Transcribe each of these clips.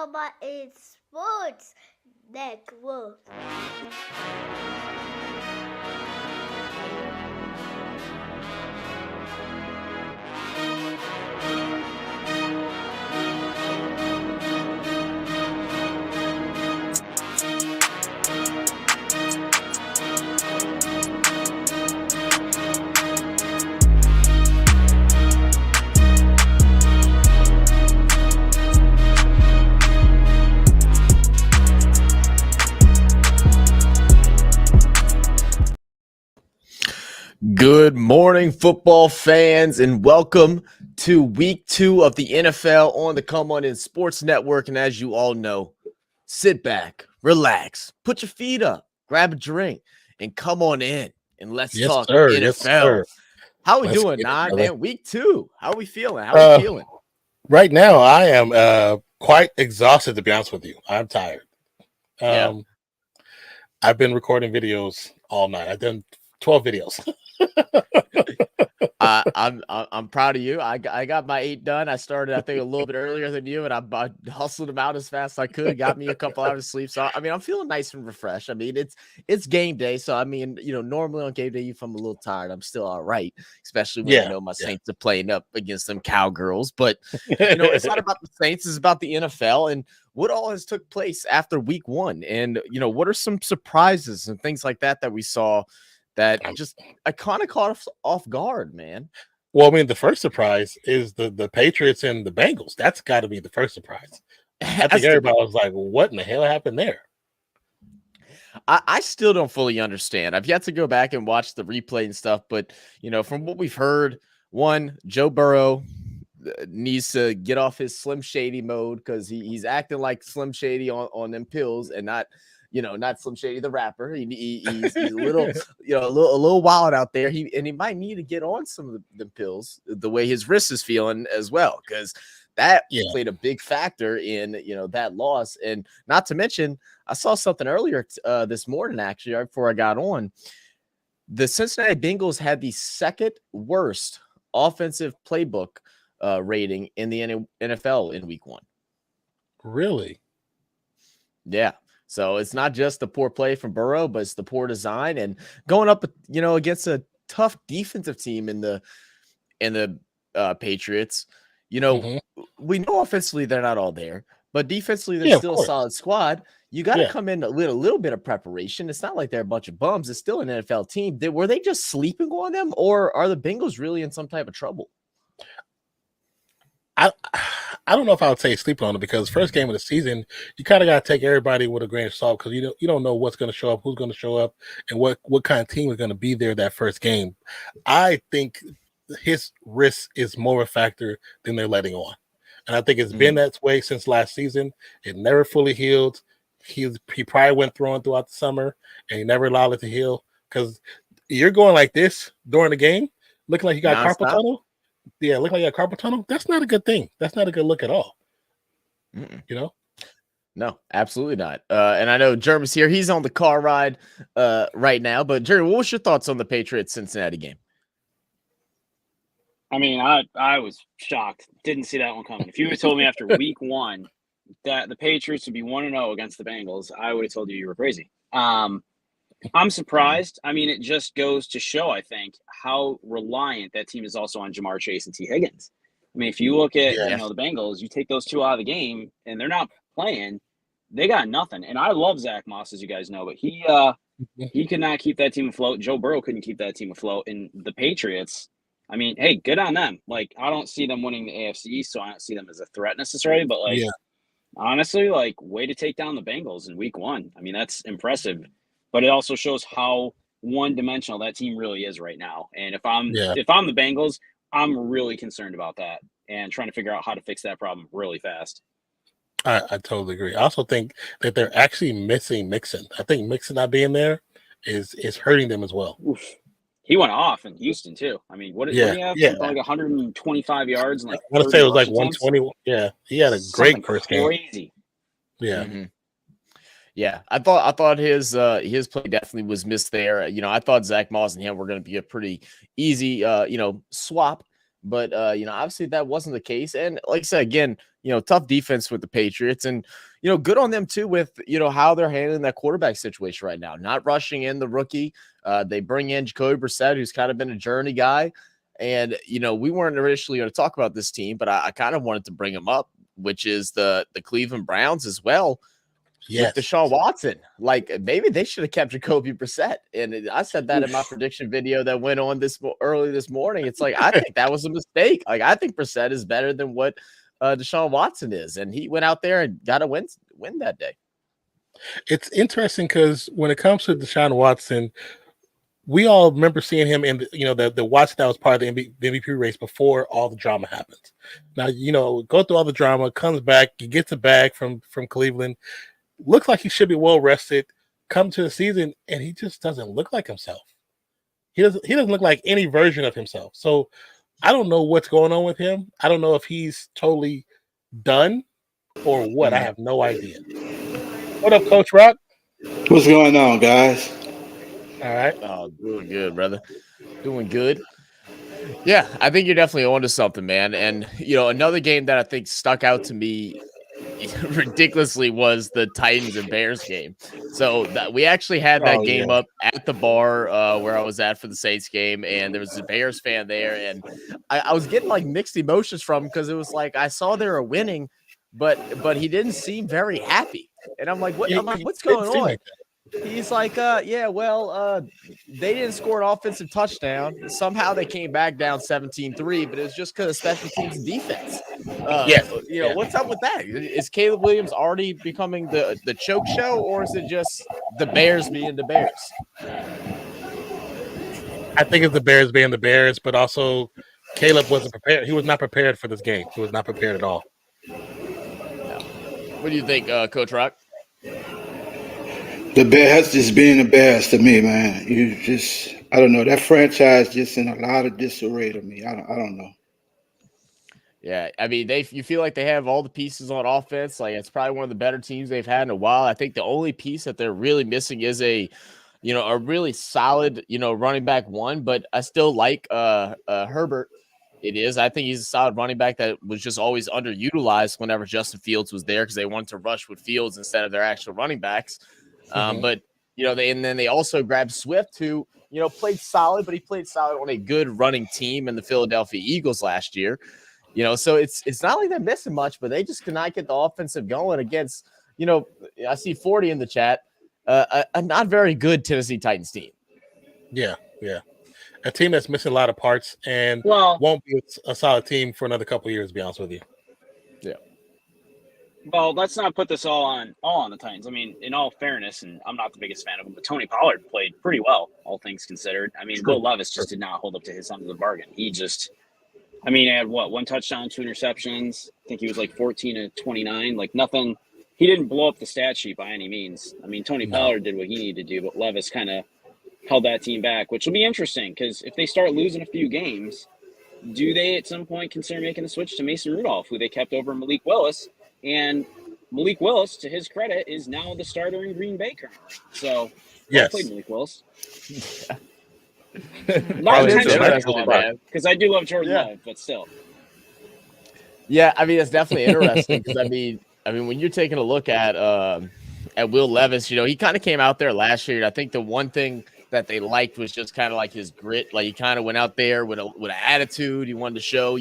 Comma in Sports Network. Good morning, football fans, and welcome to week 2 of the NFL on the Come On In Sports Network. And as you all know, sit back, relax, put your feet up, grab a drink, and come on in and let's talk NFL. Yes, sir. How we doing, man? Week 2. How are we feeling? Right now, I am quite exhausted, to be honest with you. I'm tired. I've been recording videos all night. I've done 12 videos. I'm proud of you. I got my 8 done. I started, I think, a little bit earlier than you, and I hustled them out as fast as I could. Got me a couple hours of sleep. So I mean, I'm feeling nice and refreshed. I mean, it's game day. So I mean, normally on game day, if I'm a little tired, I'm still all right, especially when I know my Saints are playing up against them Cowgirls. But it's not about the Saints, it's about the NFL and what all has took place after week 1. And what are some surprises and things like that we saw that I kind of caught us off guard, man. Well, I mean, the first surprise is the Patriots and the Bengals. That's got to be the first surprise. I think everybody was like, what in the hell happened there? I still don't fully understand. I've yet to go back and watch the replay and stuff, but, from what we've heard, one, Joe Burrow needs to get off his Slim Shady mode because he's acting like Slim Shady on them pills and not Slim Shady the rapper. He's a little, a little wild out there. He might need to get on some of the pills the way his wrist is feeling as well, because that played a big factor in that loss. And not to mention, I saw something earlier this morning, actually, right before I got on. The Cincinnati Bengals had the second worst offensive playbook rating in the NFL in week 1. Really? Yeah. So it's not just the poor play from Burrow, but it's the poor design and going up, against a tough defensive team in the Patriots. We know offensively they're not all there, but defensively they're still a solid squad. You got to come in with a little bit of preparation. It's not like they're a bunch of bums. It's still an NFL team. Were they just sleeping on them, or are the Bengals really in some type of trouble? I don't know if I would say sleeping on it, because first game of the season, you kind of got to take everybody with a grain of salt, because you don't know what's going to show up, who's going to show up, and what kind of team is going to be there that first game. I think his risk is more a factor than they're letting on, and I think it's been that way since last season. It never fully healed. He probably went throughout the summer, and he never allowed it to heal, because you're going like this during the game, looking like you got carpal tunnel. Yeah, look like a carpal tunnel. That's not a good thing. That's not a good look at all. No, absolutely not. And I know Jeremy's here. He's on the car ride right now. But Jeremy, what was your thoughts on the Patriots Cincinnati game? I mean, I was shocked. Didn't see that one coming. If you had told me after week 1 that the Patriots would be 1-0 against the Bengals, I would have told you were crazy. I'm surprised. I mean, it just goes to show, I think, how reliant that team is also on Jamar Chase and T. Higgins. I mean, if you look at the Bengals, you take those 2 out of the game and they're not playing, they got nothing. And I love Zach Moss, as you guys know, but he could not keep that team afloat. Joe Burrow couldn't keep that team afloat. And the Patriots, I mean, hey, good on them. Like, I don't see them winning the AFC East, so I don't see them as a threat necessarily. But honestly, way to take down the Bengals in week 1. I mean, that's impressive. But it also shows how one-dimensional that team really is right now. And if I'm the Bengals, I'm really concerned about that and trying to figure out how to fix that problem really fast. I totally agree. I also think that they're actually missing Mixon. I think Mixon not being there is hurting them as well. Oof. He went off in Houston too. I mean, what did he have? Like 125 yards and like I want to say it was like 120. Yeah, he had a great first game. Crazy. Yeah. Mm-hmm. Yeah, I thought his play definitely was missed there. I thought Zach Moss and him were going to be a pretty easy swap, but obviously that wasn't the case. And like I said, again, tough defense with the Patriots, and good on them too with how they're handling that quarterback situation right now, not rushing in the rookie. They bring in Jacoby Brissett, who's kind of been a journey guy, and we weren't initially going to talk about this team, but I kind of wanted to bring him up, which is the Cleveland Browns as well. Yes. With Deshaun Watson. Like, maybe they should have kept Jacoby Brissett. And I said that in my prediction video that went on early this morning. It's like, I think that was a mistake. Like, I think Brissett is better than what Deshaun Watson is. And he went out there and got a win that day. It's interesting because when it comes to Deshaun Watson, we all remember seeing him in the Watson that was part of the MVP race before all the drama happened. Now, go through all the drama, comes back, he gets it back from Cleveland. Looks like he should be well rested. Come to the season, and he just doesn't look like himself. He doesn't look like any version of himself. So I don't know what's going on with him. I don't know if he's totally done or what. I have no idea. What up, Coach Rock? What's going on, guys? All right. Oh, doing good, brother. Doing good. Yeah, I think you're definitely onto something, man. And another game that I think stuck out to me ridiculously was the Titans and Bears game. So we actually had that game up at the bar where I was at for the Saints game, and there was a Bears fan there, and I was getting like mixed emotions from him because it was like I saw they were winning, but he didn't seem very happy, and I'm like, what's going on? Like he's like, they didn't score an offensive touchdown. Somehow they came back down 17-3, but it was just because of special teams and defense. What's up with that? Is Caleb Williams already becoming the choke show, or is it just the Bears being the Bears? I think it's the Bears being the Bears, but also Caleb wasn't prepared. He was not prepared for this game. He was not prepared at all. What do you think, Coach Rock? The Bears just being the Bears to me, man. I don't know. That franchise just in a lot of disarray to me. I don't know. Yeah, I mean, you feel like they have all the pieces on offense. Like, it's probably one of the better teams they've had in a while. I think the only piece that they're really missing is a really solid, running back one. But I still like Herbert. I think he's a solid running back that was just always underutilized whenever Justin Fields was there because they wanted to rush with Fields instead of their actual running backs. But then they also grabbed Swift, who played solid, but he played solid on a good running team in the Philadelphia Eagles last year. So it's not like they're missing much, but they just cannot get the offensive going against. I see 40 in the chat, a not very good Tennessee Titans team. Yeah, a team that's missing a lot of parts and won't be a solid team for another couple of years. To be honest with you. Yeah. Well, let's not put this all on the Titans. I mean, in all fairness, and I'm not the biggest fan of him, but Tony Pollard played pretty well, all things considered. I mean, Will Levis just did not hold up to his end of the bargain. He had one touchdown, 2 interceptions. I think he was like 14 to 29, like nothing. He didn't blow up the stat sheet by any means. I mean, Tony Pollard did what he needed to do, but Levis kind of held that team back, which will be interesting because if they start losing a few games, do they at some point consider making the switch to Mason Rudolph, who they kept over Malik Willis? And Malik Willis, to his credit, is now the starter in Green Bay currently. So, I played Malik Willis. Not intentionally, because I do love Jordan Love, but still. Yeah, I mean, it's definitely interesting because I mean, when you're taking a look at Will Levis, he kind of came out there last year. I think the one thing that they liked was just kind of like his grit. Like he kind of went out there with an attitude. He wanted to show,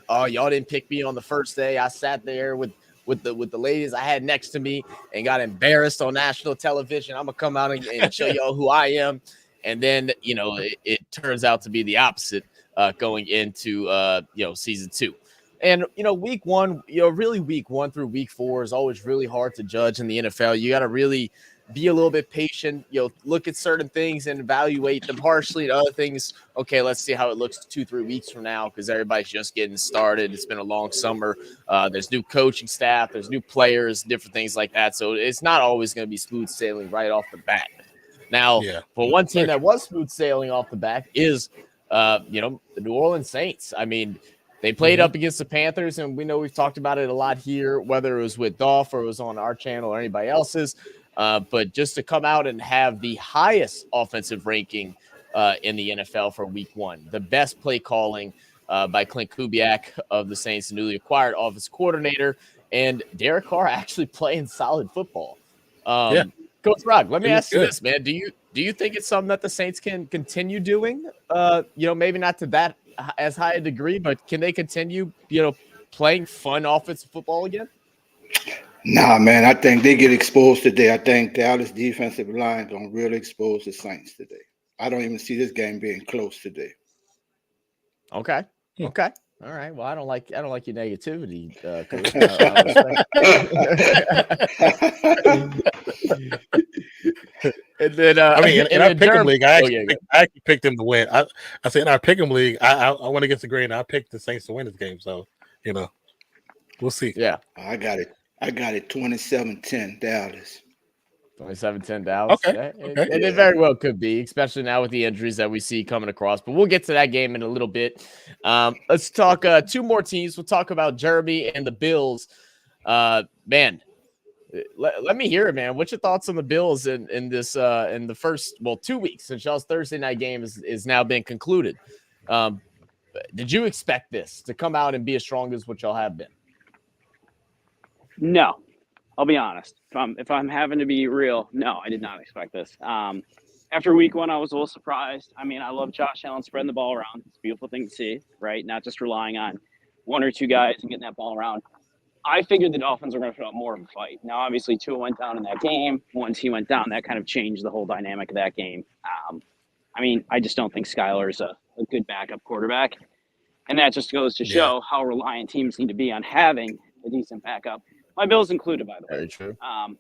oh, y'all didn't pick me on the first day. I sat there with the ladies I had next to me and got embarrassed on national television. I'm gonna come out and show y'all who I am. And then it turns out to be the opposite going into season 2. And week 1, really week 1 through week 4 is always really hard to judge in the NFL. You got to really be a little bit patient, look at certain things and evaluate them harshly, and other things, okay, let's see how it looks 2-3 weeks from now because everybody's just getting started. It's been a long summer. There's new coaching staff, there's new players, different things like that. So it's not always going to be smooth sailing right off the bat. Now, for one team that was smooth sailing off the bat is, the New Orleans Saints. I mean, they played up against the Panthers, and we know we've talked about it a lot here, whether it was with DOLPH or it was on our channel or anybody else's. But just to come out and have the highest offensive ranking in the NFL for week 1, the best play calling, by Clint Kubiak of the Saints, newly acquired offensive coordinator, and Derek Carr actually playing solid football. Yeah. Coach Rock, let me It was ask you good. this, man. Do you think it's something that the Saints can continue doing? Maybe not to that as high a degree, but can they continue, playing fun offensive football again? Nah, man, I think they get exposed today. I think Dallas defensive line gonna really expose the Saints today. I don't even see this game being close today. Okay. Hmm. Okay. All right. Well, I don't like your negativity, Coach. And then, I mean, in our pick'em Jeremy, league, I actually picked them to win. I said in our pick'em league, I went against the grain. I picked the Saints to win this game, so we'll see. Yeah, I got it 27-10 Dallas. 27-10 Dallas. Okay. And it very well could be, especially now with the injuries that we see coming across. But we'll get to that game in a little bit. Let's talk two more teams. We'll talk about Jeremy and the Bills. Man, let me hear it, man. What's your thoughts on the Bills in this in the first 2 weeks since y'all's Thursday night game is now been concluded? Did you expect this to come out and be as strong as what y'all have been? No, I'll be honest. If I'm having to be real, no, I did not expect this. After week one, I was a little surprised. I mean, I love Josh Allen spreading the ball around. It's a beautiful thing to see, right? Not just relying on one or two guys and getting that ball around. I figured the Dolphins were going to put up more of a fight. Now, obviously, Tua went down in that game. Once he went down, that kind of changed the whole dynamic of that game. I mean, I just don't think Skylar's a good backup quarterback. And that just goes to show how reliant teams need to be on having a decent backup. My Bills included, by the way. Very true.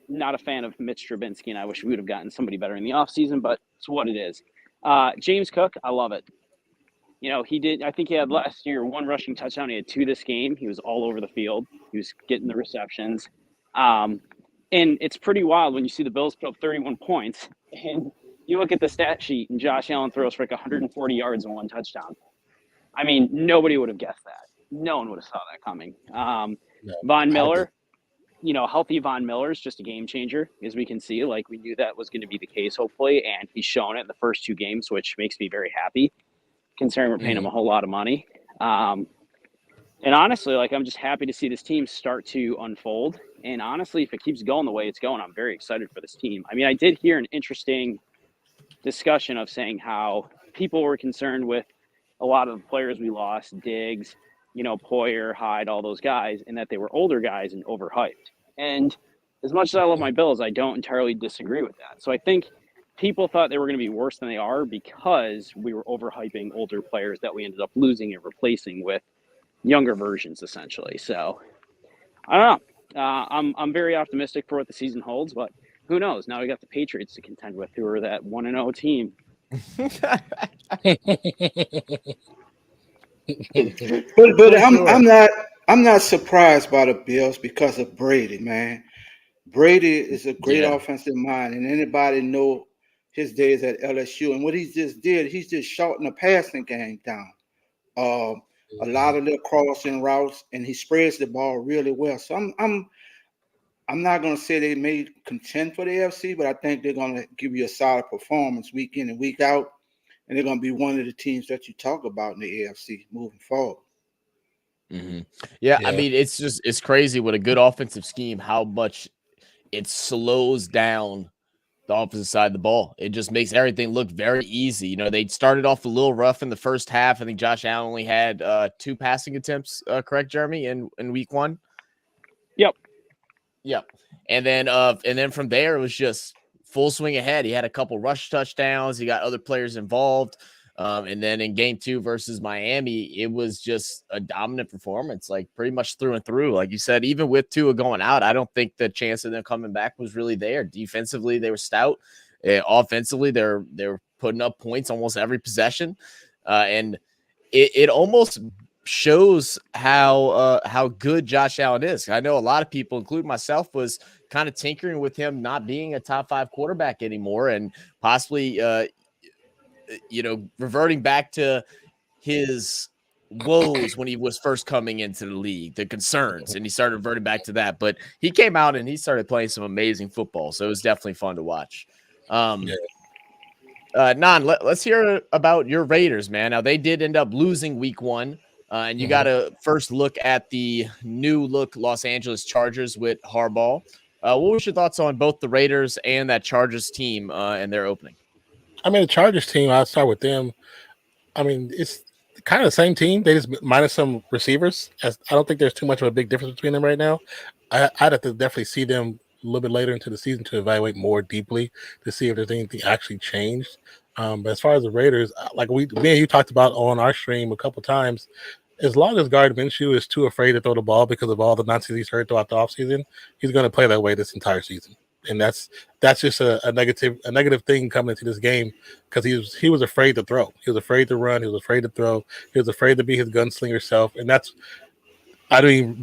Not a fan of Mitch Trubinsky, and I wish we would have gotten somebody better in the offseason, but it's what it is. James Cook, I love it. I think he had last year one rushing touchdown. He had two this game. He was all over the field. He was getting the receptions. And it's pretty wild when you see the Bills put up 31 points, and you look at the stat sheet, and Josh Allen throws for like 140 yards and one touchdown. I mean, nobody would have guessed that. No one would have saw that coming. Von Miller, healthy Von Miller is just a game changer, as we can see. Like, we knew that was going to be the case, hopefully, and he's shown it in the first two games, which makes me very happy, considering we're paying him a whole lot of money. And honestly, I'm just happy to see this team start to unfold. And honestly, if it keeps going the way it's going, I'm very excited for this team. I mean, I did hear an interesting discussion of saying how people were concerned with a lot of the players we lost, Diggs, Poyer, Hyde, all those guys, and that they were older guys and overhyped. And as much as I love my Bills, I don't entirely disagree with that. So I think people thought they were going to be worse than they are because we were overhyping older players that we ended up losing and replacing with younger versions, essentially. So I don't know. I'm very optimistic for what the season holds, but who knows? Now we got the Patriots to contend with, who are that 1-0 team. But I'm not surprised by the Bills because of Brady, man. Brady is a great offensive mind, and anybody know his days at LSU. And what he just did, he's just shortened the passing game down. A lot of little crossing routes, and he spreads the ball really well. So I'm not going to say they may contend for the AFC, but I think they're going to give you a solid performance week in and week out, and they're going to be one of the teams that you talk about in the AFC moving forward. Mm-hmm. Yeah, I mean, it's crazy with a good offensive scheme how much it slows down the offensive side of the ball. It just makes everything look very easy. They started off a little rough in the first half. I think Josh Allen only had 2 passing attempts, correct, Jeremy, in week one? Yep. And then from there, it was just full swing ahead. He had a couple rush touchdowns. He got other players involved. And then in game 2 versus Miami, it was just a dominant performance, pretty much through and through. Like you said, even with Tua going out, I don't think the chance of them coming back was really there. Defensively, they were stout. Offensively, they're putting up points almost every possession. And it almost shows how good Josh Allen is. I know a lot of people, including myself, was kind of tinkering with him not being a top 5 quarterback anymore and possibly reverting back to his woes when he was first coming into the league, the concerns, and he started reverting back to that. But he came out and he started playing some amazing football, so it was definitely fun to watch. Let's hear about your Raiders, man. Now, they did end up losing week 1 And you got to first look at the new look Los Angeles Chargers with Harbaugh. What was your thoughts on both the Raiders and that Chargers team and their opening? I mean, the Chargers team, I'll start with them. I mean, it's kind of the same team. They just minus some receivers. I don't think there's too much of a big difference between them right now. I'd have to definitely see them a little bit later into the season to evaluate more deeply to see if there's anything actually changed. But as far as the Raiders, like me and you talked about on our stream a couple times, as long as Gardner Minshew is too afraid to throw the ball because of all the nonsense he's heard throughout the offseason, he's going to play that way this entire season. And that's just a negative thing coming into this game because he was afraid to throw. He was afraid to run. He was afraid to throw. He was afraid to be his gunslinger self. And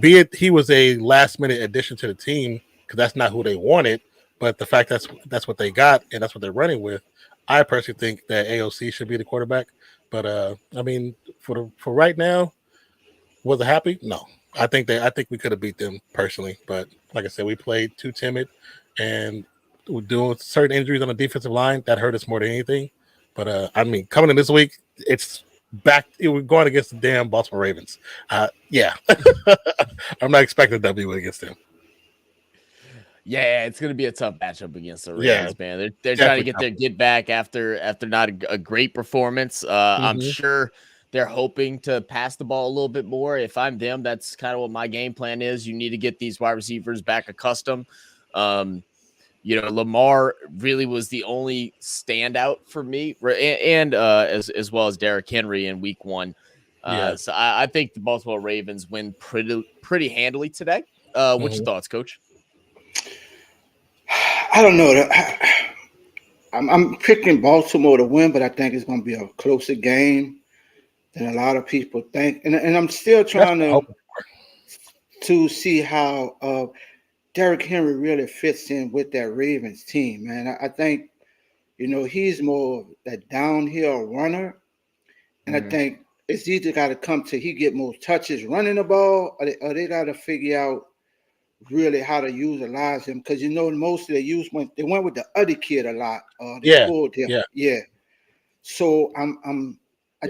be it he was a last minute addition to the team because that's not who they wanted, but the fact that's what they got and that's what they're running with. I personally think that AOC should be the quarterback. But I mean, for right now, was it happy? No. I think we could have beat them personally, but like I said, we played too timid, and we're doing certain injuries on the defensive line that hurt us more than anything. But I mean, coming in this week, we're going against the damn Baltimore Ravens. Yeah, I'm not expecting a W against them. Yeah, it's going to be a tough matchup against the Ravens, man. They're trying to get their get back after not a great performance. I'm sure they're hoping to pass the ball a little bit more. If I'm them, that's kind of what my game plan is. You need to get these wide receivers back accustomed. Lamar really was the only standout for me, and as well as Derrick Henry in week 1. So I think the Baltimore Ravens win pretty handily today. What's your thoughts, Coach? I don't know. I'm picking Baltimore to win, but I think it's going to be a closer game than a lot of people think. And I'm still trying to see how Derrick Henry really fits in with that Ravens team, man. I think, he's more that downhill runner. And I think it's either got to come to he get more touches running the ball or they got to figure out really how to utilize him because most of they went with the other kid a lot. They pulled him. Yeah. So I'm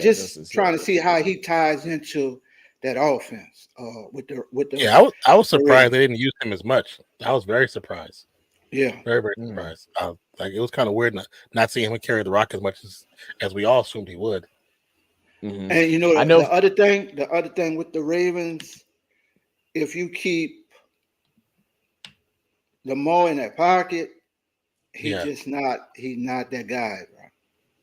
just trying to see how he ties into that offense. With the I was surprised they didn't use him as much. I was very surprised. Yeah, very very surprised. It was kind of weird not seeing him carry the rock as much as we all assumed he would. And the other thing with the Ravens, if you keep Lamar in that pocket, he's not that guy, bro.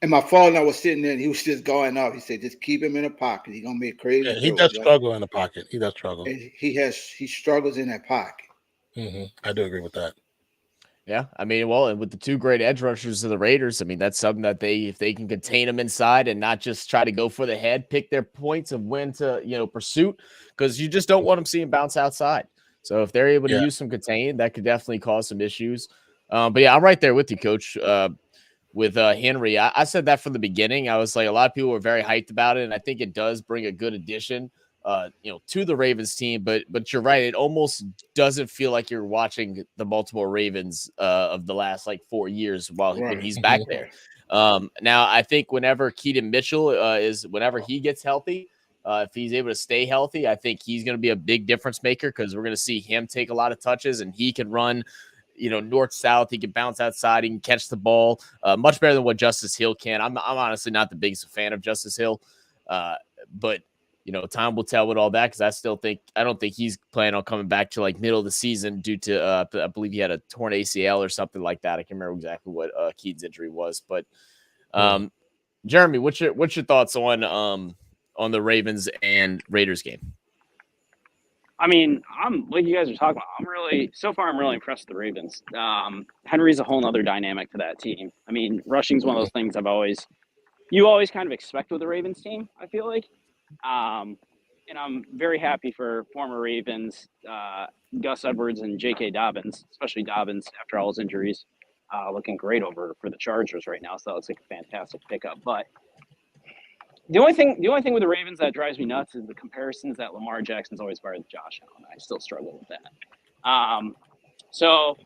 And my father was sitting there and he was just going off. He said, just keep him in the pocket. He's gonna make crazy. Yeah, he does struggle in the pocket. He does struggle. And he struggles in that pocket. I do agree with that. Yeah, I mean, well, and with the two great edge rushers of the Raiders, I mean, that's something that if they can contain them inside and not just try to go for the head, pick their points of when to, pursuit, because you just don't want them seeing bounce outside. So if they're able to use some contain, that could definitely cause some issues. But yeah, I'm right there with you, Coach. With Henry, I said that from the beginning. I was like, a lot of people were very hyped about it, and I think it does bring a good addition, to the Ravens team. But you're right; it almost doesn't feel like you're watching the Baltimore Ravens of the last 4 years when he's back there. Now, I think whenever Keaton Mitchell whenever he gets healthy. If he's able to stay healthy, I think he's going to be a big difference maker because we're going to see him take a lot of touches and he can run, north-south. He can bounce outside. He can catch the ball much better than what Justice Hill can. I'm honestly not the biggest fan of Justice Hill, but, time will tell with all that because I don't think he's planning on coming back to middle of the season due to, I believe he had a torn ACL or something like that. I can't remember exactly what Keaton's injury was, but Jeremy, what's your thoughts on the Ravens and Raiders game? I mean, I'm like you guys are talking about. I'm really impressed with the Ravens. Henry's a whole nother dynamic to that team. I mean, rushing's one of those things you always kind of expect with the Ravens team, I feel like. And I'm very happy for former Ravens, Gus Edwards and J.K. Dobbins, especially Dobbins after all his injuries, looking great for the Chargers right now. So it's like a fantastic pickup. But the only thing with the Ravens that drives me nuts is the comparisons that Lamar Jackson's always fired with Josh Allen. I still struggle with that. So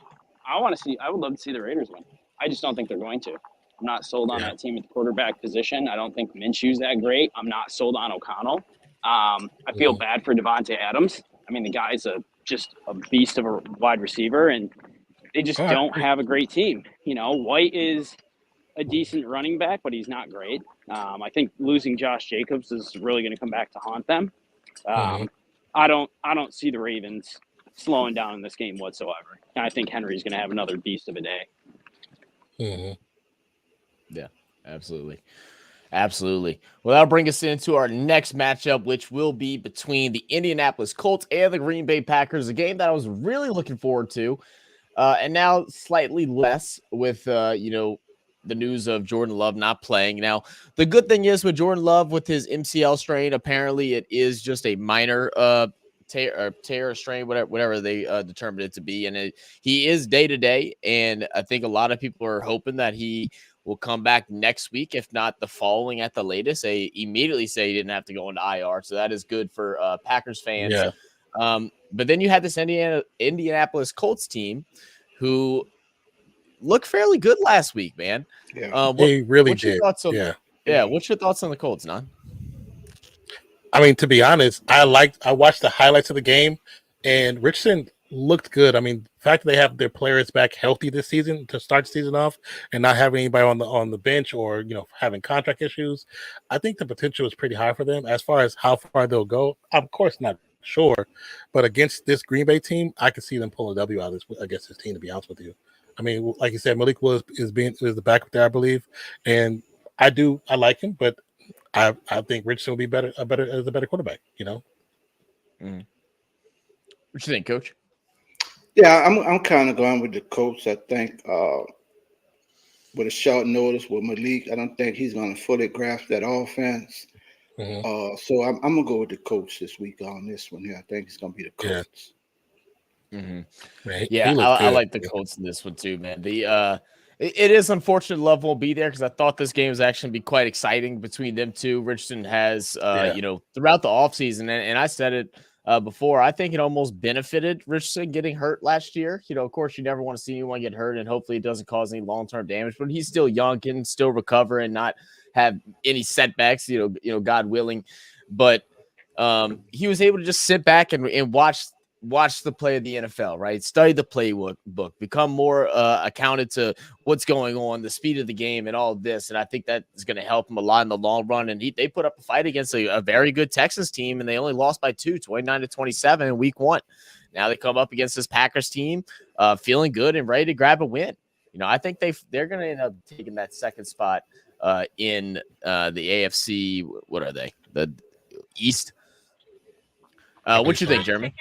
I would love to see the Raiders win. I just don't think they're going to. I'm not sold on that team at the quarterback position. I don't think Minshew's that great. I'm not sold on O'Connell. I feel bad for Devontae Adams. I mean, the guy's just a beast of a wide receiver, and they just don't have a great team. White is a decent running back, but he's not great. I think losing Josh Jacobs is really going to come back to haunt them. I don't see the Ravens slowing down in this game whatsoever. And I think Henry's going to have another beast of a day. Yeah, absolutely. Absolutely. Well, that'll bring us into our next matchup, which will be between the Indianapolis Colts and the Green Bay Packers, a game that I was really looking forward to. And now slightly less with, the news of Jordan Love not playing. Now, the good thing is with Jordan Love with his MCL strain, apparently it is just a minor tear strain, whatever they determined it to be. And he is day-to-day, and I think a lot of people are hoping that he will come back next week, if not the following at the latest. They immediately say he didn't have to go into IR, so that is good for Packers fans. Yeah. But then you had this Indianapolis Colts team who looked fairly good last week, man. Yeah, they really what's your did. thoughts on, what's your thoughts on the Colts, Nan? I mean, to be honest, I watched the highlights of the game, and Richardson looked good. I mean, the fact that they have their players back healthy this season to start the season off, and not having anybody on the bench or having contract issues, I think the potential is pretty high for them. As far as how far they'll go, I'm of course not sure, but against this Green Bay team, I could see them pull a W out against this team. To be honest with you, I mean, like you said, Malik Willis is the backup there, I believe, and I like him, but I think Richardson will be better as a better quarterback. What you think, Coach? Yeah, I'm kind of going with the Colts. I think with a short notice with Malik, I don't think he's going to fully grasp that offense. So I'm going to go with the Colts this week on this one here. I think it's going to be the Colts. I like the Colts in this one too, man. It is unfortunate Love won't be there because I thought this game was actually going to be quite exciting between them two. Richardson has, throughout the offseason, and I said it before, I think it almost benefited Richardson getting hurt last year. Of course, you never want to see anyone get hurt, and hopefully it doesn't cause any long-term damage, but he's still young, can still recover and not have any setbacks, God willing. But he was able to just sit back and watch the play of the NFL, right? Study the playbook, become more accounted to what's going on, the speed of the game, and all of this. And I think that is going to help him a lot in the long run. And they put up a fight against a very good Texas team, and they only lost by 29-27 in week 1. Now they come up against this Packers team, feeling good and ready to grab a win. I think they're going to end up taking that second spot in the AFC. What are they? The East. What you think, Jeremy?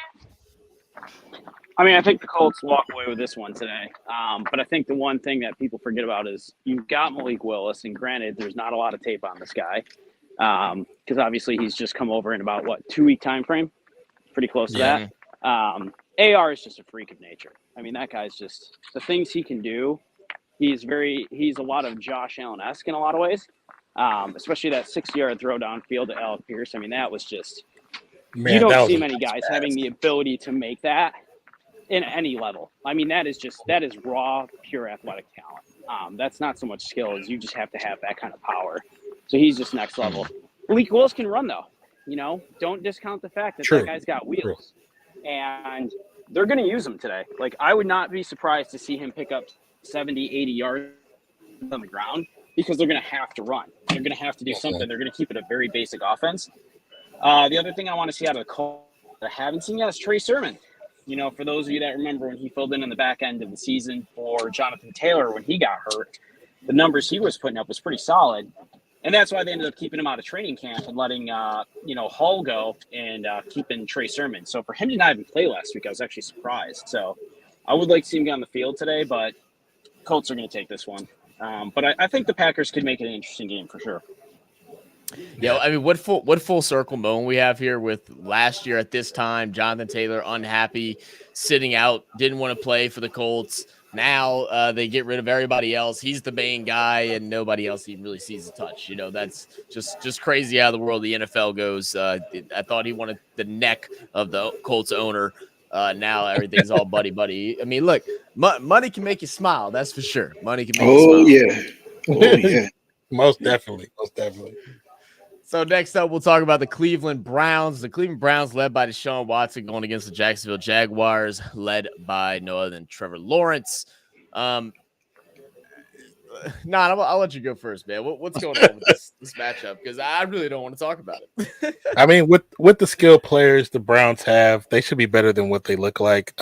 I mean, I think the Colts walk away with this one today. But I think the one thing that people forget about is you've got Malik Willis, and granted, there's not a lot of tape on this guy because obviously he's just come over in about, 2-week time frame? Pretty close to that. AR is just a freak of nature. I mean, that guy's just – the things he can do, he's a lot of Josh Allen-esque in a lot of ways, especially that 60-yard throw downfield to Alec Pierce. I mean, that was just – you don't see many guys having the ability to make that in any level. I mean, that is raw, pure athletic talent. That's not so much skill as you just have to have that kind of power. So he's just next level. Malik Willis can run though. Don't discount the fact that that guy's got wheels, and they're going to use him today. Like, I would not be surprised to see him pick up 70, 80 yards on the ground because they're going to have to run. They're going to have to do something. They're going to keep it a very basic offense. The other thing I want to see out of the Colts that I haven't seen yet is Trey Sermon. For those of you that remember when he filled in the back end of the season for Jonathan Taylor when he got hurt, the numbers he was putting up was pretty solid. And that's why they ended up keeping him out of training camp and letting, Hull go and keeping Trey Sermon. So for him to not even play last week, I was actually surprised. So I would like to see him get on the field today, but Colts are going to take this one. But I think the Packers could make it an interesting game for sure. Yeah, I mean, what full circle moment we have here with last year at this time, Jonathan Taylor unhappy, sitting out, didn't want to play for the Colts. Now they get rid of everybody else. He's the main guy, and nobody else even really sees a touch. That's just crazy how the world of the NFL goes. I thought he wanted the neck of the Colts owner. Now everything's all buddy. I mean, look, money can make you smile. That's for sure. Money can make you smile. Oh, yeah. Most definitely. So next up, we'll talk about the Cleveland Browns. The Cleveland Browns, led by Deshaun Watson, going against the Jacksonville Jaguars, led by no other than Trevor Lawrence. I'll let you go first, man. What's going on with this matchup? Because I really don't want to talk about it. I mean, with the skill players the Browns have, they should be better than what they look like.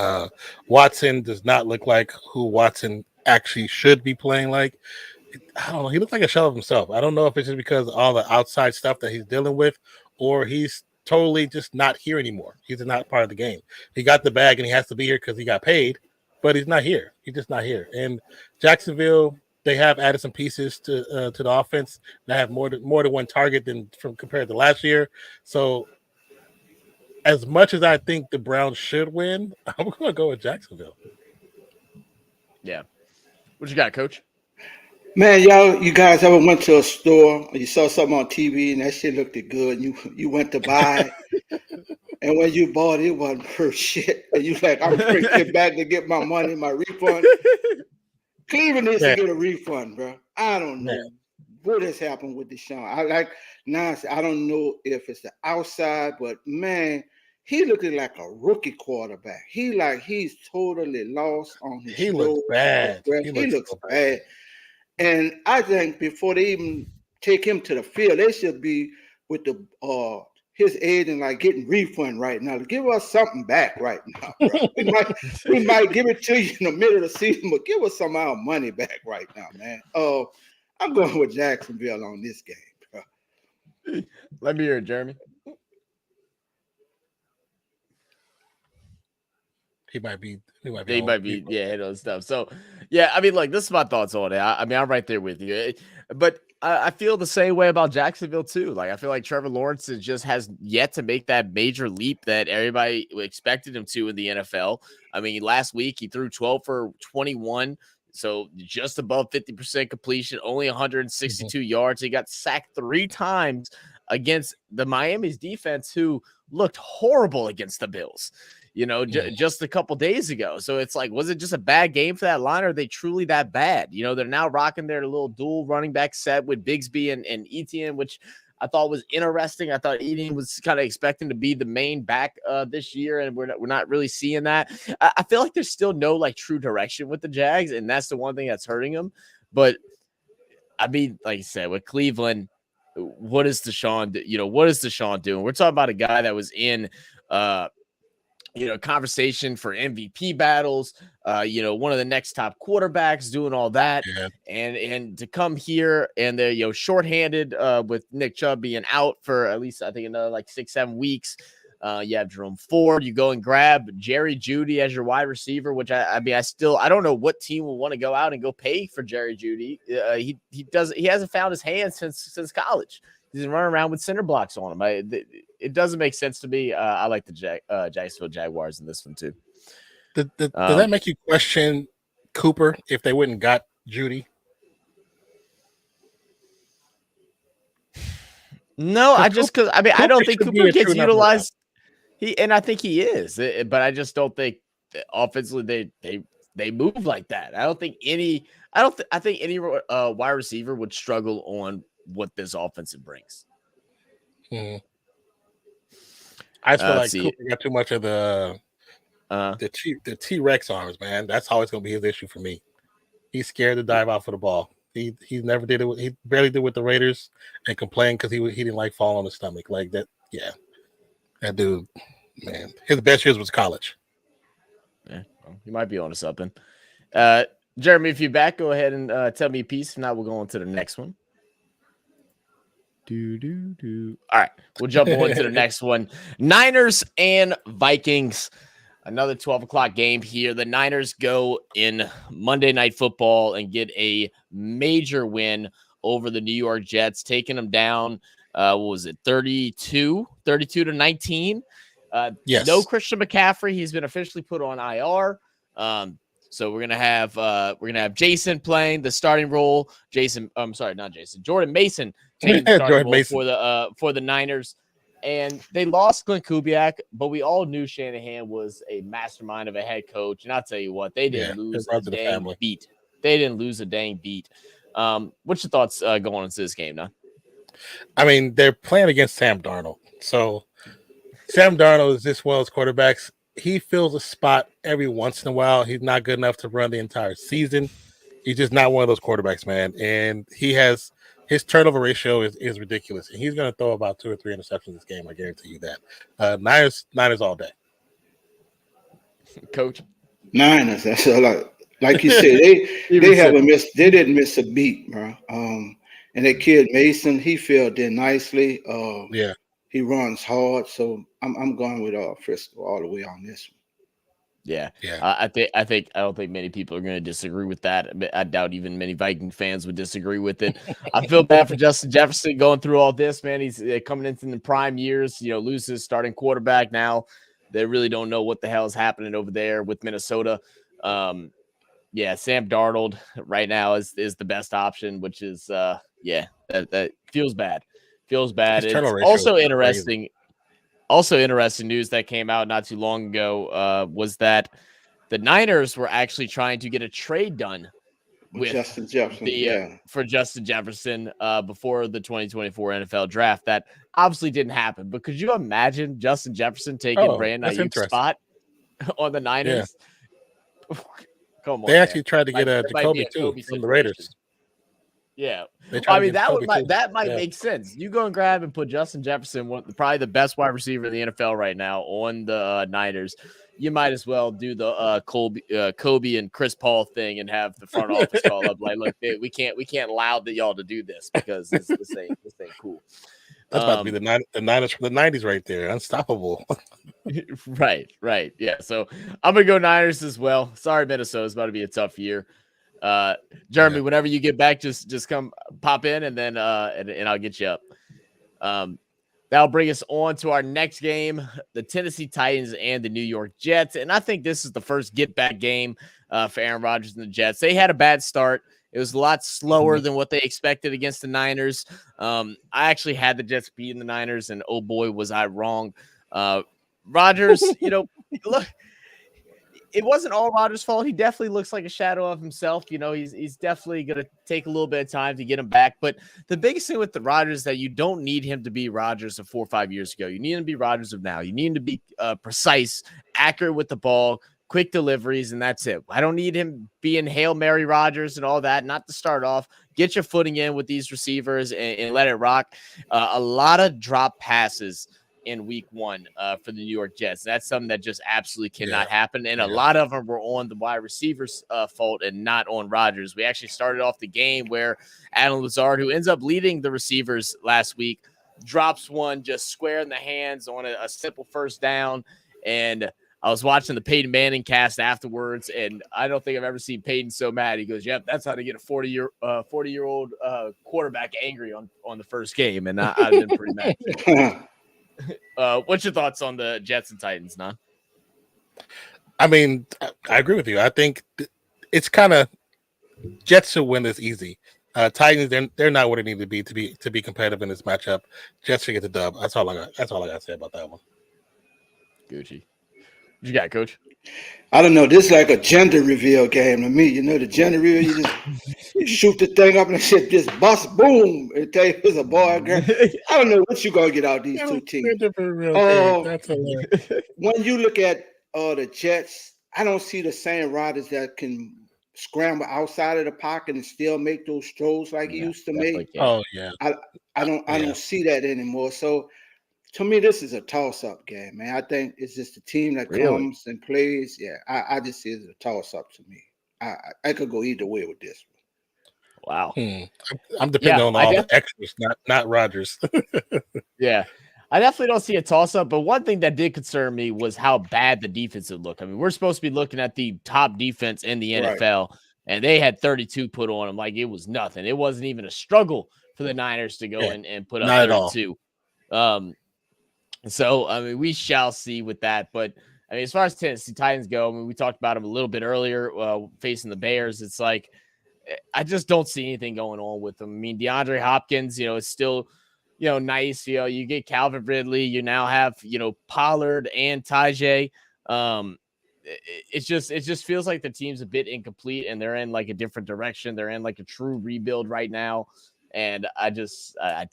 Watson does not look like who Watson actually should be playing like. I don't know. He looks like a shell of himself. I don't know if it's just because of all the outside stuff that he's dealing with, or he's totally just not here anymore. He's not part of the game. He got the bag and he has to be here because he got paid, but he's not here. He's just not here. And Jacksonville, they have added some pieces to the offense that have more than one target than compared to last year. So, as much as I think the Browns should win, I'm going to go with Jacksonville. Yeah. What you got, Coach? Man, you guys ever went to a store or you saw something on TV and that shit looked good and you went to buy it, and when you bought it, it wasn't worth shit, and you like, I'm bringing it back to get my money, my refund. Cleveland needs to get a refund, bro. I don't know what has happened with Deshaun. I don't know if it's the outside, but man, he looking like a rookie quarterback. He's totally lost on his. He looks bad. He looks bad. And I think before they even take him to the field, they should be with the his agent like getting refund right now. Give us something back right now, bro. we might give it to you in the middle of the season, but give us some of our money back right now, man. I'm going with Jacksonville on this game, bro. Let me hear it, Jeremy. He might be yeah, those stuff. So, yeah, I mean, like, this is my thoughts on it. I mean, I'm right there with you. But I feel the same way about Jacksonville, too. Like, I feel like Trevor Lawrence just has yet to make that major leap that everybody expected him to in the NFL. I mean, last week he threw 12 for 21, so just above 50% completion, only 162 yards. He got sacked 3 times against the Miami's defense, who looked horrible against the Bills. Just a couple days ago. So it's like, was it just a bad game for that line, or are they truly that bad? They're now rocking their little dual running back set with Bigsby and Etienne, which I thought was interesting. I thought Etienne was kind of expecting to be the main back this year, and we're not really seeing that. I feel like there's still no like true direction with the Jags, and that's the one thing that's hurting them. But I mean, like I said, with Cleveland, what is Deshaun? What is Deshaun doing? We're talking about a guy that was in conversation for MVP battles, one of the next top quarterbacks, doing all that. Yeah. And to come here and they're, shorthanded with Nick Chubb being out for at least, I think, another like 6-7 weeks. You have Jerome Ford. You go and grab Jerry Jeudy as your wide receiver, which I don't know what team will want to go out and go pay for Jerry Jeudy. He hasn't found his hands since college. He's been running around with center blocks on him. It doesn't make sense to me. I like the Jacksonville Jaguars in this one too. Does that make you question Cooper if they wouldn't got Jeudy? No, I don't think Cooper gets utilized. I think he is, but I just don't think offensively they move like that. I think any wide receiver would struggle on what this offense brings. I feel like Cooper got too much of the T-Rex arms, man. That's always going to be his issue for me. He's scared to dive out for the ball. He never did it. He barely did with the Raiders and complained because he didn't like falling on his stomach like that. Yeah, that dude, man. His best years was college. Yeah, well, you might be on to something. Jeremy, if you're back, go ahead and tell me a piece. If not, we'll go on to the next one. All right, we'll jump on to the next one. Niners and Vikings. Another 12 o'clock game here. The Niners go in Monday Night Football and get a major win over the New York Jets, taking them down. What was it? 32 to 19. Yes. No Christian McCaffrey. He's been officially put on IR. So we're gonna have Jason playing the starting role. Jordan Mason taking the starting role for the Niners. And they lost Glenn Kubiak, but we all knew Shanahan was a mastermind of a head coach. And I'll tell you what, they didn't lose a dang beat. They didn't lose a dang beat. What's your thoughts going into this game now? I mean, they're playing against Sam Darnold. So Sam Darnold is just one of those quarterbacks. He fills a spot every once in a while. He's not good enough to run the entire season. He's just not one of those quarterbacks, man. And his turnover ratio is ridiculous. And he's going to throw about 2 or 3 interceptions this game. I guarantee you that. Niners all day. Coach. Niners. That's a lot. Like you said, they didn't miss a beat, bro. And that kid Mason, he filled in nicely. Yeah. He runs hard, so I'm going with Frisco all the way on this one. Yeah. I don't think many people are going to disagree with that. I doubt even many Viking fans would disagree with it. I feel bad for Justin Jefferson going through all this, man. He's coming into the prime years, loses starting quarterback now. They really don't know what the hell is happening over there with Minnesota. Sam Darnold right now is the best option, which is that feels bad. It's also interesting. Crazy. Also interesting news that came out not too long ago was that the Niners were actually trying to get a trade done with Justin Jefferson. For Justin Jefferson before the 2024 NFL draft. That obviously didn't happen. But could you imagine Justin Jefferson taking Brandon Ayuk's spot on the Niners? Yeah. Come on. They actually tried to get a Jacoby too from the Raiders. Yeah, that might make sense. You go and grab and put Justin Jefferson, probably the best wide receiver in the NFL right now, on the Niners. You might as well do the Kobe and Chris Paul thing and have the front office call up like, look, we can't allow y'all to do this because this ain't cool. That's about to be the Niners from the 90s right there, unstoppable. Right, yeah. So I'm gonna go Niners as well. Sorry, Minnesota's about to be a tough year. Jeremy, whenever you get back, just come pop in and then and I'll get you up. That'll bring us on to our next game, the Tennessee Titans and the New York Jets. And I think this is the first get back game for Aaron Rodgers and the Jets. They had a bad start. It was a lot slower than what they expected against the Niners. I actually had the Jets beating the Niners, and oh boy, was I wrong. Rodgers, look, it wasn't all Rodgers' fault. He definitely looks like a shadow of himself. He's definitely going to take a little bit of time to get him back. But the biggest thing with the Rodgers is that you don't need him to be Rodgers of 4 or 5 years ago. You need him to be Rodgers of now. You need him to be precise, accurate with the ball, quick deliveries, and that's it. I don't need him being Hail Mary Rodgers and all that, not to start off. Get your footing in with these receivers and let it rock. A lot of drop passes in week 1 for the New York Jets. That's something that just absolutely cannot happen. And a lot of them were on the wide receivers' fault and not on Rodgers. We actually started off the game where Adam Lazard, who ends up leading the receivers last week, drops one just square in the hands on a simple first down. And I was watching the Peyton Manning cast afterwards, and I don't think I've ever seen Peyton so mad. He goes, yep, that's how to get a 40-year-old quarterback angry on the first game. And I've been pretty mad. What's your thoughts on the Jets and Titans, Nan? I mean, I agree with you. I think it's kind of Jets should win this easy. Titans, they're not what they need to be competitive in this matchup. Jets should get the dub. That's all I got to say about that one. Gucci. What you got, Coach? I don't know. This is like a gender reveal game to me. The gender reveal, you just shoot the thing up and shit, just bust, boom, and tell you it's a boy or girl. I don't know what you gonna get out of these two teams. That's hilarious. When you look at the Jets, I don't see the same riders that can scramble outside of the pocket and still make those strolls like he used to make. Oh yeah. I don't see that anymore. So to me, this is a toss-up game, man. I think it's just a team that comes and plays. Yeah, I just see it as a toss-up to me. I could go either way with this one. Wow. I'm depending on all the extras, not Rodgers. Yeah. I definitely don't see a toss-up, but one thing that did concern me was how bad the defense would look. I mean, we're supposed to be looking at the top defense in the NFL, and they had 32 put on them like it was nothing. It wasn't even a struggle for the Niners to go and put up 32. So, I mean, we shall see with that. But, I mean, as far as Tennessee Titans go, I mean, we talked about them a little bit earlier facing the Bears. It's like I just don't see anything going on with them. I mean, DeAndre Hopkins, is still, nice. You get Calvin Ridley. You now have, Pollard and Tajay. It just feels like the team's a bit incomplete, and they're in like a different direction. They're in like a true rebuild right now. And I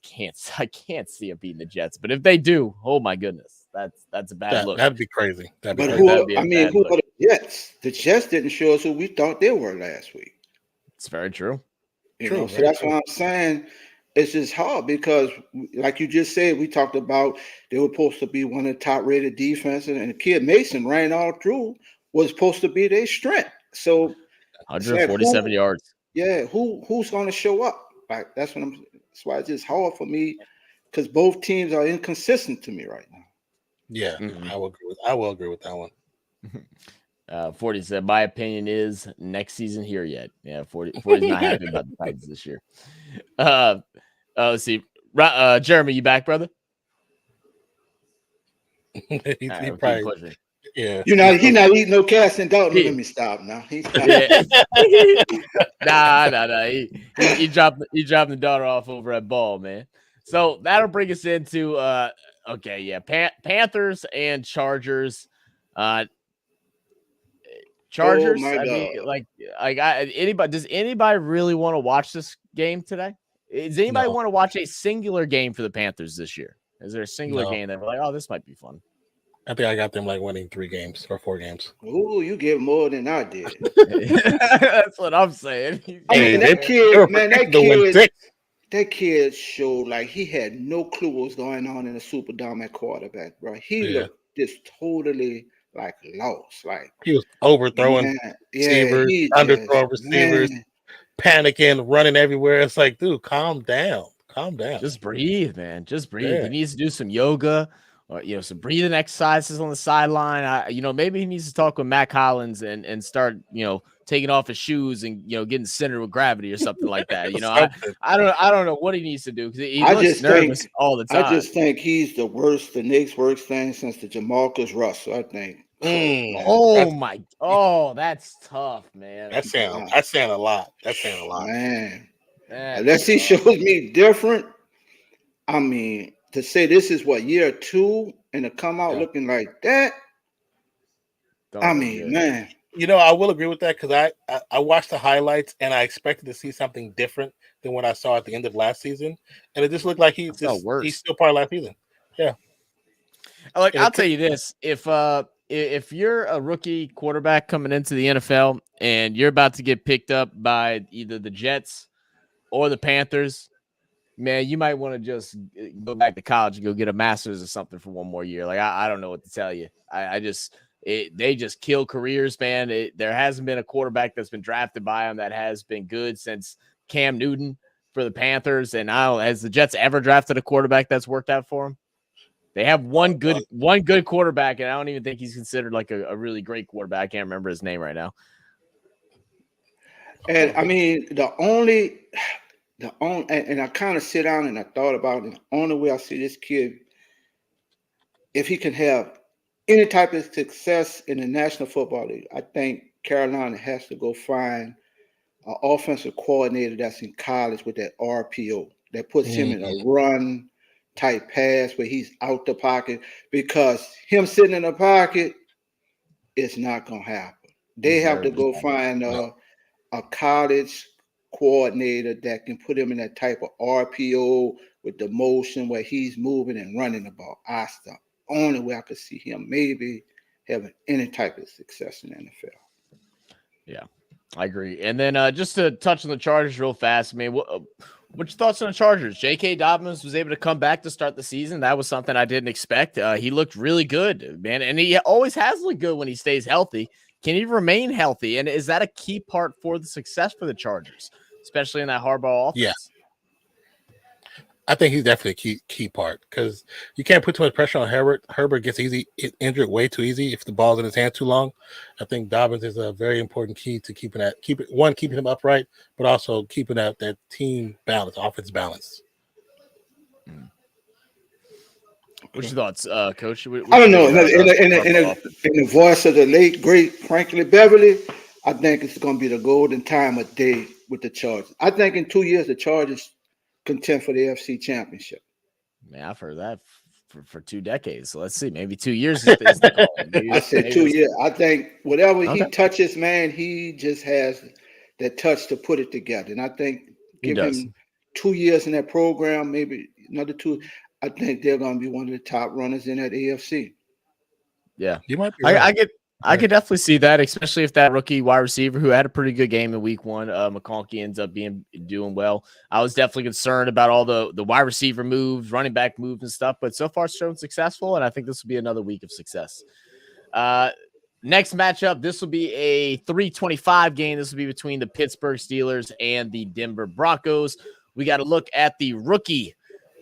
can't see them beating the Jets. But if they do, oh my goodness, that's a bad look. That'd be crazy. But who are the Jets? The Jets didn't show us who we thought they were last week. It's very true. So that's why I'm saying it's just hard because, like you just said, we talked about they were supposed to be one of the top rated defenses, and the kid Mason ran all through, was supposed to be their strength. So 147 yards. Yeah, who's going to show up? Like that's why it's just hard for me because both teams are inconsistent to me right now. Yeah, I will agree with that one. 40 said, my opinion is next season here yet. Yeah, 40's not happy about the Titans this year. Let's see. Jeremy, you back, brother? he probably, yeah. He's not eating no Caston Dalton. Let me stop now. Nah. He dropped the daughter off over at Ball, man. So that'll bring us into Panthers and Chargers. Chargers. I mean, does anybody really want to watch this game today? Does anybody want to watch a singular game for the Panthers this year? Is there a singular game that we're like, oh, this might be fun? I think I got them like winning 3 games or 4 games. Ooh, you get more than I did. That's what I'm saying. I mean, that kid showed like he had no clue what was going on in the Superdome at quarterback, bro. He looked just totally like lost. Like he was overthrowing receivers, underthrowing receivers, panicking, running everywhere. It's like, dude, calm down. Just breathe, man. Just breathe. Yeah. He needs to do some yoga. Or, some breathing exercises on the sideline. Maybe he needs to talk with Matt Collins and start, taking off his shoes and, getting centered with gravity or something like that. I don't know what he needs to do because he looks nervous all the time. I just think he's the next worst thing since the Jamarcus Russell, I think. That's tough, man. That's saying a lot. That's saying a lot. Man. Unless he shows me different, I mean, to say this is year 2 and to come out looking like that. Man. I will agree with that because I watched the highlights and I expected to see something different than what I saw at the end of last season, and it just looked like he's still part of last season. Yeah. I'll tell you this: if you're a rookie quarterback coming into the NFL and you're about to get picked up by either the Jets or the Panthers, man, you might want to just go back to college and go get a master's or something for one more year. Like, I don't know what to tell you. They just kill careers, man. There hasn't been a quarterback that's been drafted by them that has been good since Cam Newton for the Panthers. And has the Jets ever drafted a quarterback that's worked out for them? They have one good quarterback, and I don't even think he's considered like a really great quarterback. I can't remember his name right now. And I mean, and I kind of sit down and I thought about it. The only way I see this kid, if he can have any type of success in the National Football League, I think Carolina has to go find an offensive coordinator that's in college with that RPO that puts him in a run type pass where he's out the pocket, because him sitting in the pocket, it's not going to happen. They have to go find a college coordinator that can put him in that type of RPO with the motion where he's moving and running the ball. That's the only way I could see him maybe having any type of success in the NFL. Yeah, I agree. And then just to touch on the Chargers real fast, I mean, what's your thoughts on the Chargers? J.K. Dobbins was able to come back to start the season. That was something I didn't expect. He looked really good, man, and he always has looked good when he stays healthy. Can he remain healthy? And is that a key part for the success for the Chargers, especially in that Harbaugh offense? Yeah. I think he's definitely a key part because you can't put too much pressure on Herbert. Herbert gets injured way too easy if the ball's in his hand too long. I think Dobbins is a very important key to keeping him upright, but also keeping that team balance, offense balance. What's your thoughts, Coach? I don't know. In the voice of the late, great Franklin Beverly, I think it's going to be the golden time of day with the Chargers. I think in 2 years, the Chargers contend for the AFC Championship. Man, I've heard that for 2 decades. So let's see. Maybe 2 years is the goal. I said 2 years. I think whatever he touches, man, he just has that touch to put it together. And I think give him 2 years in that program, maybe another 2, I think they're going to be one of the top runners in that AFC. Yeah, You might be right. I could definitely see that, especially if that rookie wide receiver who had a pretty good game in week 1, McConkey, ends up doing well. I was definitely concerned about all the wide receiver moves, running back moves and stuff, but so far it's shown successful, and I think this will be another week of success. Next matchup, this will be a 3:25 game. This will be between the Pittsburgh Steelers and the Denver Broncos. We got to look at the rookie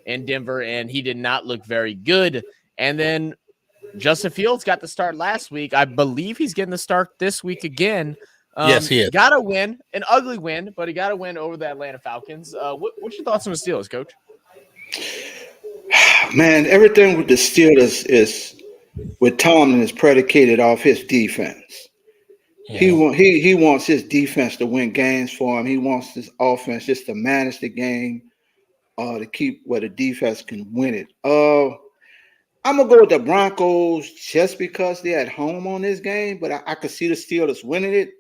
in Denver, and he did not look very good. And then Justin Fields got the start last week. I believe he's getting the start this week again. Yes, he is. Got to win, an ugly win, but he got to win over the Atlanta Falcons. What's your thoughts on the Steelers, Coach? Man, everything with the Steelers with Tomlin is predicated off his defense. Yeah. He wants his defense to win games for him. He wants his offense just to manage the game, to keep where the defense can win it. I'm gonna go with the Broncos just because they're at home on this game, but I could see the Steelers winning it.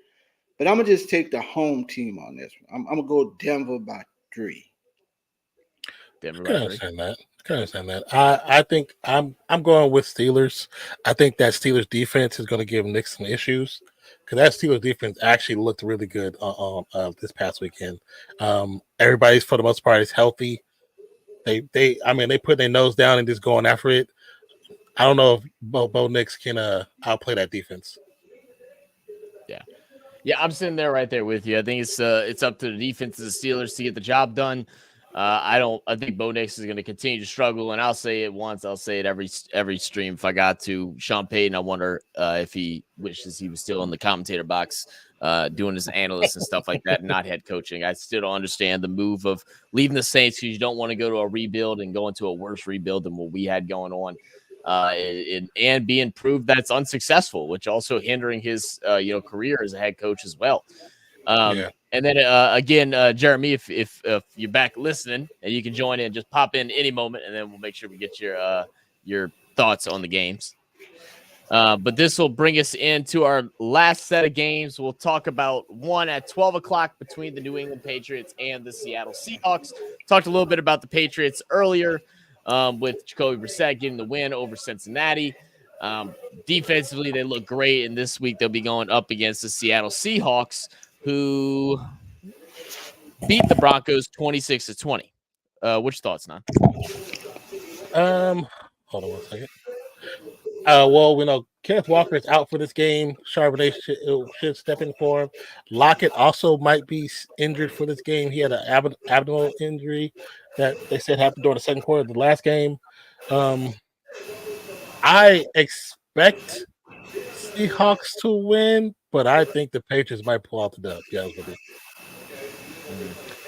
But I'm gonna just take the home team on this one. I'm gonna go Denver by 3. Denver by 3. I can understand that. I think I'm going with Steelers. I think that Steelers defense is going to give Nick some issues because that Steelers defense actually looked really good this past weekend. Everybody's for the most part is healthy. They put their nose down and just going after it. I don't know if Bo Nix can outplay that defense. Yeah, I'm sitting there right there with you. I think it's up to the defense of the Steelers to get the job done. I think Bo Nix is going to continue to struggle, and I'll say it once. I'll say it every stream if I got to. Sean Payton, I wonder if he wishes he was still in the commentator box doing his analyst and stuff like that, not head coaching. I still don't understand the move of leaving the Saints because you don't want to go to a rebuild and go into a worse rebuild than what we had going on. And being proved that's unsuccessful, which also hindering his career as a head coach as well. And then again, Jeremy, if you're back listening and you can join in, just pop in any moment, and then we'll make sure we get your thoughts on the games. But this will bring us into our last set of games. We'll talk about one at 12 o'clock between the New England Patriots and the Seattle Seahawks. Talked a little bit about the Patriots earlier. With Jacoby Brissett getting the win over Cincinnati. Defensively, they look great, and this week they'll be going up against the Seattle Seahawks, who beat the Broncos 26-20. Which thoughts, Nan? Hold on one second. Well, we know Kenneth Walker is out for this game. Charbonnet should step in for him. Lockett also might be injured for this game. He had an abdominal injury that they said happened during the second quarter of the last game. I expect Seahawks to win, but I think the Patriots might pull out the dub. Yeah,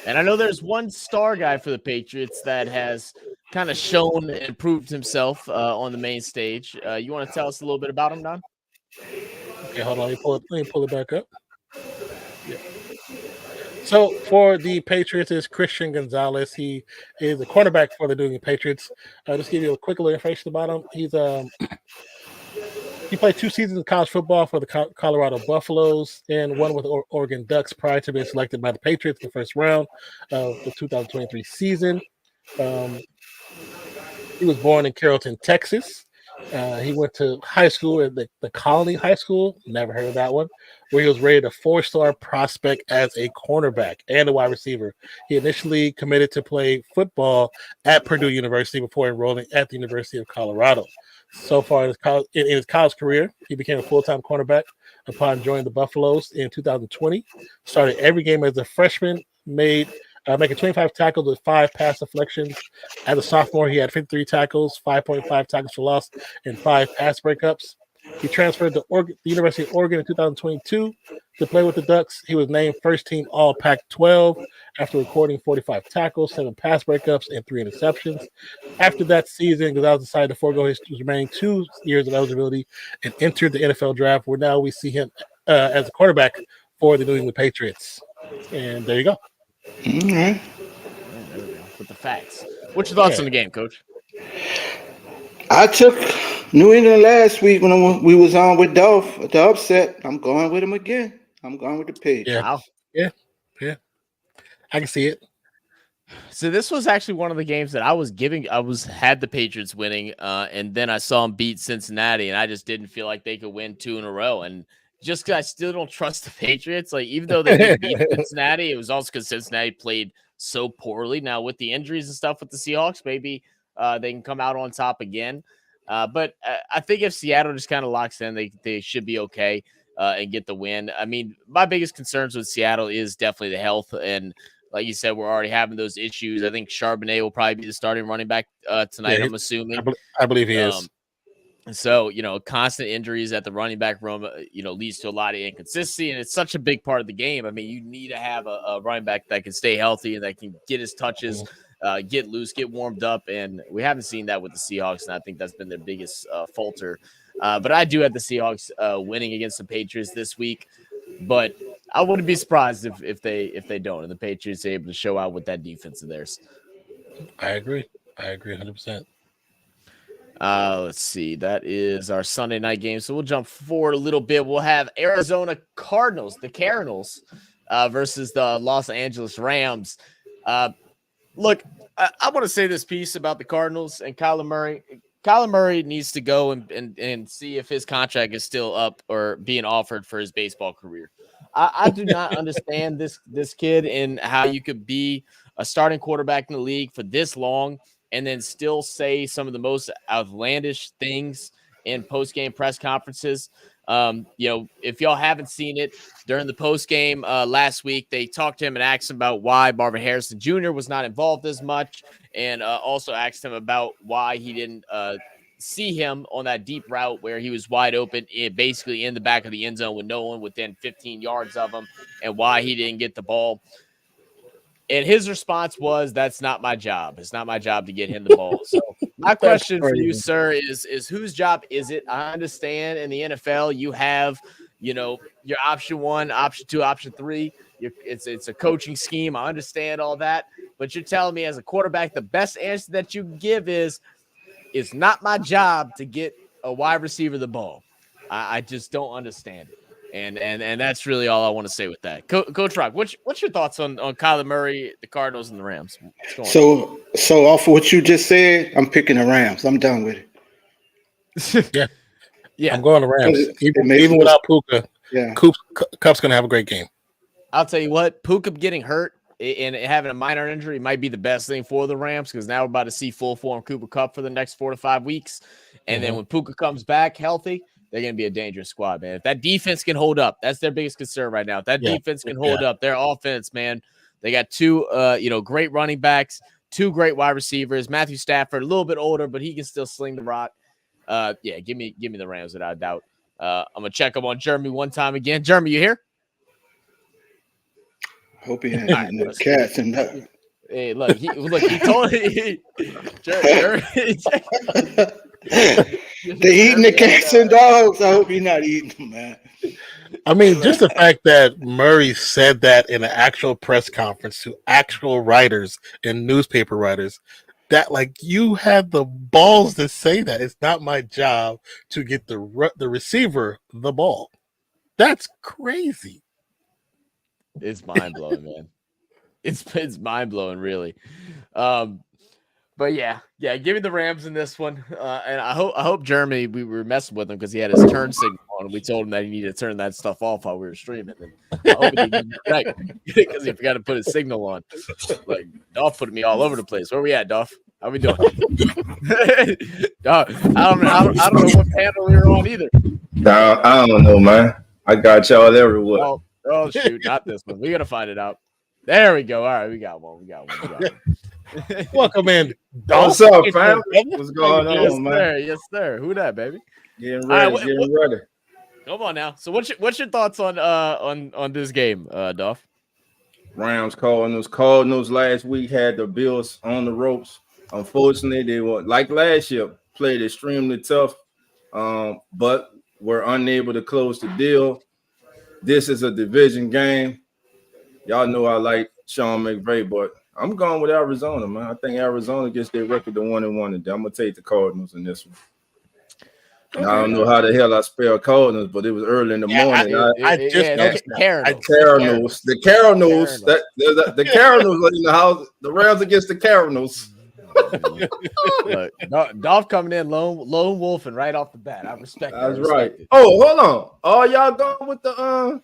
and I know there's one star guy for the Patriots that has kind of shown and proved himself on the main stage. You want to tell us a little bit about him, Don? Okay, hold on. Let me pull it back up. Yeah. So for the Patriots is Christian Gonzalez. He is a cornerback for the New England Patriots. Just give you a quick little information about him. He's he played 2 seasons of college football for the Colorado Buffaloes and one with Oregon Ducks prior to being selected by the Patriots in the first round of the 2023 season. He was born in Carrollton, Texas. He went to high school at the Colony High School. Never heard of that one. Where he was rated a 4-star prospect as a cornerback and a wide receiver. He initially committed to play football at Purdue University before enrolling at the University of Colorado. So far in his college career, he became a full-time cornerback upon joining the Buffaloes in 2020. Started every game as a freshman, making 25 tackles with 5 pass deflections. As a sophomore, he had 53 tackles, 5.5 tackles for loss, and 5 pass breakups. He transferred to the University of Oregon in 2022 to play with the Ducks. He was named first-team All-Pac-12 after recording 45 tackles, 7 pass breakups, and 3 interceptions. After that season, Gonzalez decided to forego his remaining 2 years of eligibility and entered the NFL draft, where now we see him as a quarterback for the New England Patriots. And there you go. Mm-hmm. With the facts. What's your thoughts on the game, Coach? I took New England last week when we was on with DOLPH, the upset. I'm going with him again. I'm going with the Patriots. Yeah. I can see it. So this was actually one of the games that I had the Patriots winning, and then I saw them beat Cincinnati, and I just didn't feel like they could win 2 in a row. And just because I still don't trust the Patriots, like even though they did beat Cincinnati, it was also because Cincinnati played so poorly. Now with the injuries and stuff with the Seahawks, maybe they can come out on top again. But I think if Seattle just kind of locks in, they should be okay and get the win. I mean, my biggest concerns with Seattle is definitely the health, and like you said, we're already having those issues. I think Charbonnet will probably be the starting running back tonight, Yeah, I'm assuming. I believe he is. So, constant injuries at the running back room, leads to a lot of inconsistency, and it's such a big part of the game. I mean, you need to have a running back that can stay healthy and that can get his touches, get loose, get warmed up, and we haven't seen that with the Seahawks, and I think that's been their biggest falter. But I do have the Seahawks winning against the Patriots this week, but I wouldn't be surprised if they don't, and the Patriots are able to show out with that defense of theirs. I agree 100%. Let's see. That is our Sunday night game. So we'll jump forward a little bit. We'll have Arizona Cardinals, the Cardinals, versus the Los Angeles Rams. Look, I want to say this piece about the Cardinals and Kyler Murray. Kyler Murray needs to go and see if his contract is still up or being offered for his baseball career. I do not understand this kid and how you could be a starting quarterback in the league for this long and then still say some of the most outlandish things in post-game press conferences. If y'all haven't seen it during the post-game last week, they talked to him and asked him about why Marvin Harrison Jr. was not involved as much, and also asked him about why he didn't see him on that deep route where he was wide open, basically in the back of the end zone with no one within 15 yards of him, and why he didn't get the ball. And his response was, "That's not my job. It's not my job to get him the ball." So my question for you, sir, is whose job is it? I understand in the NFL you have, your option 1, option 2, option 3. It's a coaching scheme. I understand all that, but you're telling me as a quarterback, the best answer that you give is, "It's not my job to get a wide receiver the ball." I just don't understand it. And that's really all I want to say with that. Coach Rock, what's your thoughts on Kyler Murray, the Cardinals, and the Rams? So off of what you just said, I'm picking the Rams. I'm done with it. Yeah. I'm going to Rams. Even without Puka, Cup's going to have a great game. I'll tell you what, Puka getting hurt and having a minor injury might be the best thing for the Rams, because now we're about to see full form Cooper Kupp for the next 4 to 5 weeks. And then when Puka comes back healthy, they're going to be a dangerous squad, man. If that defense can hold up, that's their biggest concern right now. If that defense can hold up, their offense, man, they got 2, great running backs, 2 great wide receivers. Matthew Stafford, a little bit older, but he can still sling the rock. Give me the Rams without a doubt. I'm going to check up on Jeremy one time again. Jeremy, you here? Hope he ain't eating the cats and that. Hey, he told me. They eating the cats and dogs. I hope you're not eating them, man. I mean, just the fact that Murray said that in an actual press conference to actual writers and newspaper writers, that you had the balls to say that it's not my job to get the receiver the ball. That's crazy. It's mind blowing, man. It's mind blowing, really. But yeah, give me the Rams in this one. And I hope Jeremy, we were messing with him because he had his turn signal on, and we told him that he needed to turn that stuff off while we were streaming. And I hope he didn't because he forgot to put his signal on. Dolph put me all over the place. Where we at, Dolph? How we doing? Dolph, I don't know what panel we were on either. Nah, I don't know, man. I got y'all everywhere. Oh shoot, not this one. We gotta find it out. There we go. All right, we got one. Welcome in. What's up, fam? What's going on, man? Yes, sir. Who that, baby? Getting ready. Ready. Come on now. So, what's your thoughts on this game, Dolph? Rams Cardinals last week had the Bills on the ropes. Unfortunately, they were like last year, played extremely tough, but were unable to close the deal. This is a division game. Y'all know I like Sean McVay, but I'm going with Arizona, man. I think Arizona gets their record to 1-1 today. I'm gonna take the Cardinals in this one. Okay. I don't know how the hell I spell Cardinals, but it was early in the morning. I just noticed Cardinals. Cardinals. The Cardinals. The Cardinals are in the house. The Rams against the Cardinals. Look, Dolph coming in lone wolf and right off the bat. I respect that. That's right. Oh, hold on. Oh, y'all going with the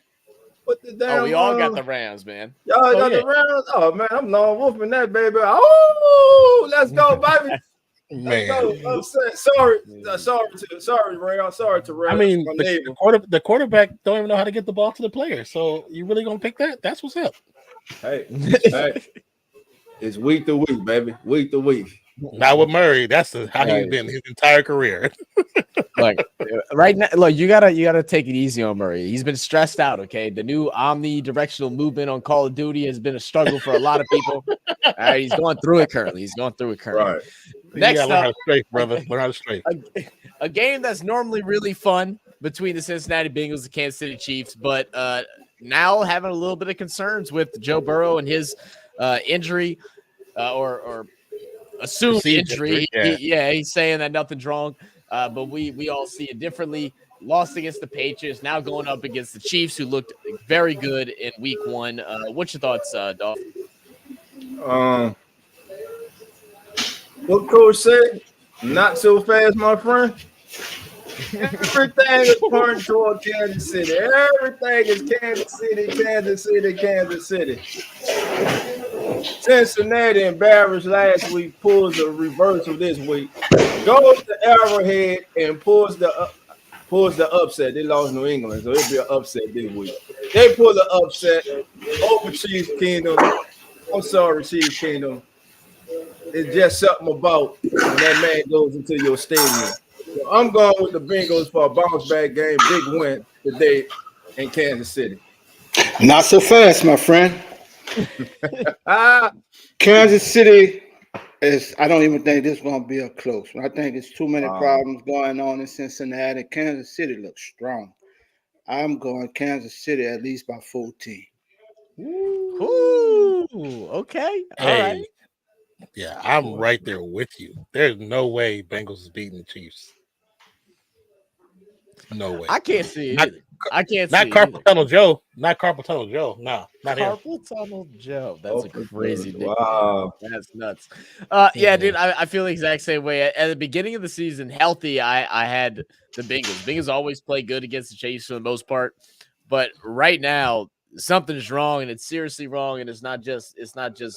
damn? Oh, we all got the Rams, man. Y'all got the Rams. Oh man, I'm lone wolfing that baby. Oh, let's go, baby. Man, sorry, Ray. I'm sorry to Ray. I mean, the quarterback don't even know how to get the ball to the player. So you really gonna pick that? That's what's up. Hey, it's week to week, baby. Week to week. Not with Murray. That's how he's been his entire career. Like right now, look, you gotta take it easy on Murray. He's been stressed out. Okay, the new omnidirectional movement on Call of Duty has been a struggle for a lot of people. All right, he's going through it currently. Right. Next up, learn how to strafe, brother. Learn how to strafe. A game that's normally really fun between the Cincinnati Bengals and the Kansas City Chiefs, but now having a little bit of concerns with Joe Burrow and his injury or assumed injury. He's saying that nothing's wrong, but we all see it differently. Lost against the Patriots, now going up against the Chiefs, who looked very good in Week 1. What's your thoughts, Dolph? What coach said? Not so fast, my friend. Everything is pointing toward Kansas City. Everything is Kansas City, Kansas City, Kansas City. Cincinnati embarrassed last week, pulls a reversal this week. Goes to Arrowhead and pulls the upset. They lost New England, so it'll be an upset this week. They pull the upset over Chiefs Kingdom. I'm sorry, Chiefs Kingdom. It's just something about when that man goes into your stadium. So I'm going with the Bengals for a bounce back game, big win today in Kansas City. Not so fast, my friend. Kansas City I don't even think this is going to be a close one. I think it's too many problems going on in Cincinnati. Kansas City looks strong. I'm going Kansas City at least by 14. Ooh, okay. All right. Yeah, I'm right there with you. There's no way Bengals is beating the Chiefs. No way. I can't see it either. I can't see not Carpal Tunnel Joe. Not Carpal Tunnel Joe. No, not him. Carpal Tunnel Joe. That's a crazy thing. Wow. That's nuts. Yeah, dude, I feel the exact same way. At the beginning of the season, healthy, I had the Bengals. Bengals always play good against the Chiefs for the most part. But right now, something's wrong, and it's seriously wrong, and it's not just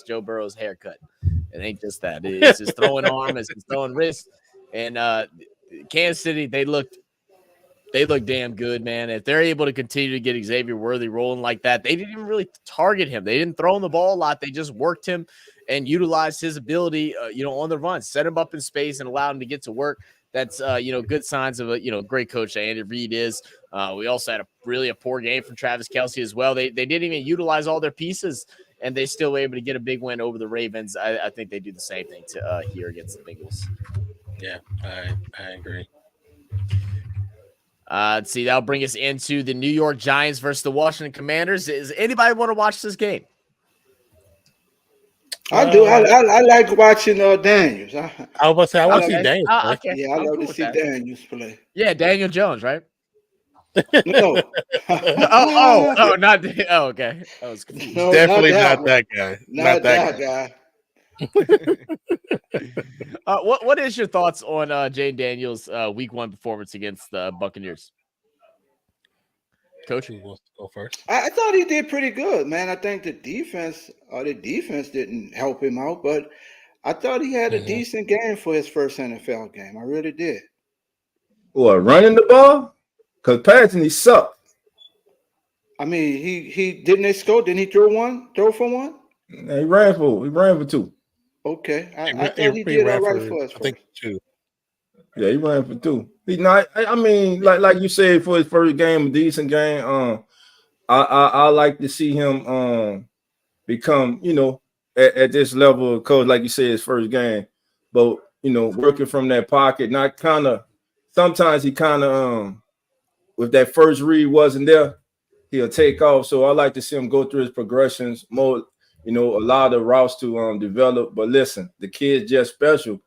Joe Burrow's haircut. It ain't just that. It's his throwing arm, it's his throwing wrist. And Kansas City, they look damn good, man. If they're able to continue to get Xavier Worthy rolling like that, they didn't even really target him. They didn't throw him the ball a lot. They just worked him and utilized his ability, on the run, set him up in space and allowed him to get to work. That's, good signs of a, great coach that Andy Reid is. We also had a poor game from Travis Kelce as well. They didn't even utilize all their pieces, and they still were able to get a big win over the Ravens. I think they do the same thing here against the Bengals. Yeah, I agree. Let's see, that'll bring us into the New York Giants versus the Washington Commanders. Does anybody want to watch this game? I do. I like watching Daniels. I was about to say I want to see Daniels play. Okay. Yeah, I love to see Daniels play. Yeah, Daniel Jones, right? No. Not. Oh, okay. I was confused. No, Definitely not not that guy. Not that guy. What is your thoughts on Jane Daniels' Week 1 performance against the Buccaneers? Coach, who wants to go first? I thought he did pretty good, man. I think the defense didn't help him out, but I thought he had a decent game for his first NFL game. I really did. What, running the ball? Because passing, he sucked. I mean, he didn't they score? Didn't he throw for one? He ran for two. Okay. I thought he did all right for us. I think two. Yeah, he ran for two. He's not. I mean, like you said, for his first game, a decent game. I like to see him become, at this level of coach, like you said, his first game. But working from that pocket, not kind of. Sometimes he kind of if that first read wasn't there, he'll take off. So I like to see him go through his progressions more. Allow the routes to develop. But listen, the kid's just special.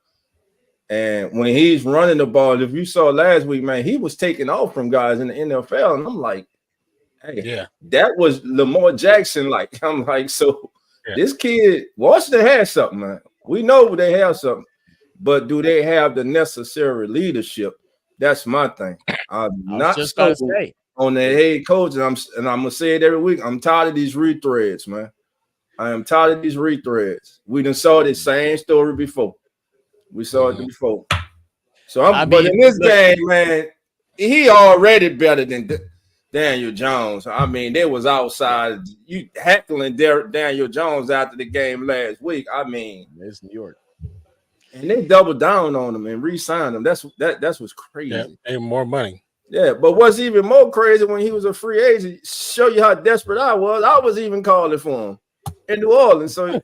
And when he's running the ball, if you saw last week, man, he was taking off from guys in the NFL. And I'm like, hey, Yeah. that was Lamar Jackson. Like, I'm like, so this kid, Washington has something, man. We know they have something, but do they have the necessary leadership? That's my thing. I'm not just sold say on the head coach, and I'm gonna say it every week. I'm tired of these retreads, man. I am tired of these retreads. We done saw this same story before. We saw it before. So but in this game, man, he already better than Daniel Jones. I mean, they was outside you heckling Daniel Jones after the game last week. I mean, it's New York. And they doubled down on him and re-signed him. That's what's crazy. Yeah, and more money. Yeah, but what's even more crazy when he was a free agent, show you how desperate I was even calling for him in New Orleans. So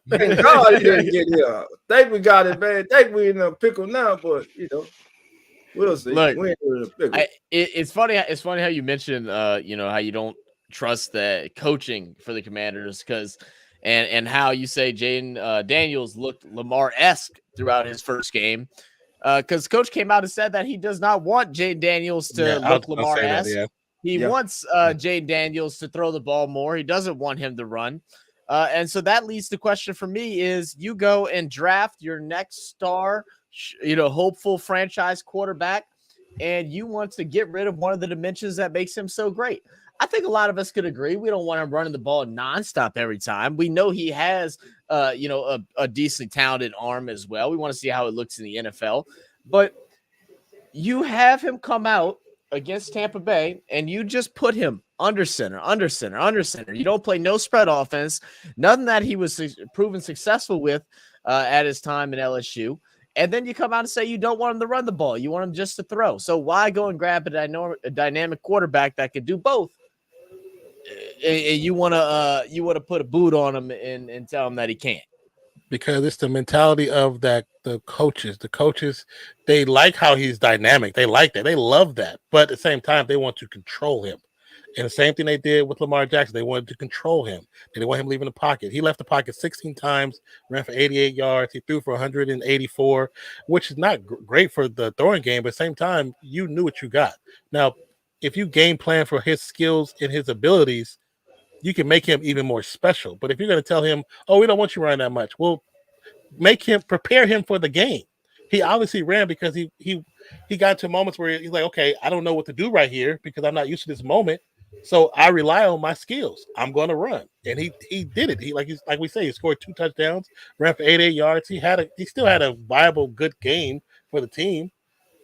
thank God he didn't get here. Think we got it, man. Think we in a pickle now, but we'll see. Look, we're in a pickle. It's funny. It's funny how you mentioned, how you don't trust the coaching for the Commanders because, and how you say Jaden Daniels looked Lamar-esque throughout his first game. Because Coach came out and said that he does not want Jaden Daniels to look Lamar-esque. He wants Jaden Daniels to throw the ball more. He doesn't want him to run. And so that leads the question for me is you go and draft your next star, hopeful franchise quarterback, and you want to get rid of one of the dimensions that makes him so great. I think a lot of us could agree. We don't want him running the ball nonstop every time. We know he has, a decently talented arm as well. We want to see how it looks in the NFL. But you have him come out against Tampa Bay, and you just put him under center. You don't play no spread offense, nothing that he was proven successful with at his time in LSU. And then you come out and say you don't want him to run the ball. You want him just to throw. So why go and grab a dynamic quarterback that could do both? You want to put a boot on him and tell him that he can't. Because it's the mentality of the coaches. The coaches, they like how he's dynamic. They like that. They love that. But at the same time, they want to control him. And the same thing they did with Lamar Jackson. They wanted to control him. They didn't want him leaving the pocket. He left the pocket 16 times, ran for 88 yards. He threw for 184, which is not great for the throwing game. But at the same time, you knew what you got. Now, if you game plan for his skills and his abilities, you can make him even more special. But if you're going to tell him, oh, we don't want you running that much, well, prepare him for the game. He obviously ran because he got to moments where he's like, okay, I don't know what to do right here because I'm not used to this moment. So I rely on my skills. I'm going to run. And he did it. He like we say, he scored 2 touchdowns, ran for 88 yards. He still had a viable, good game for the team,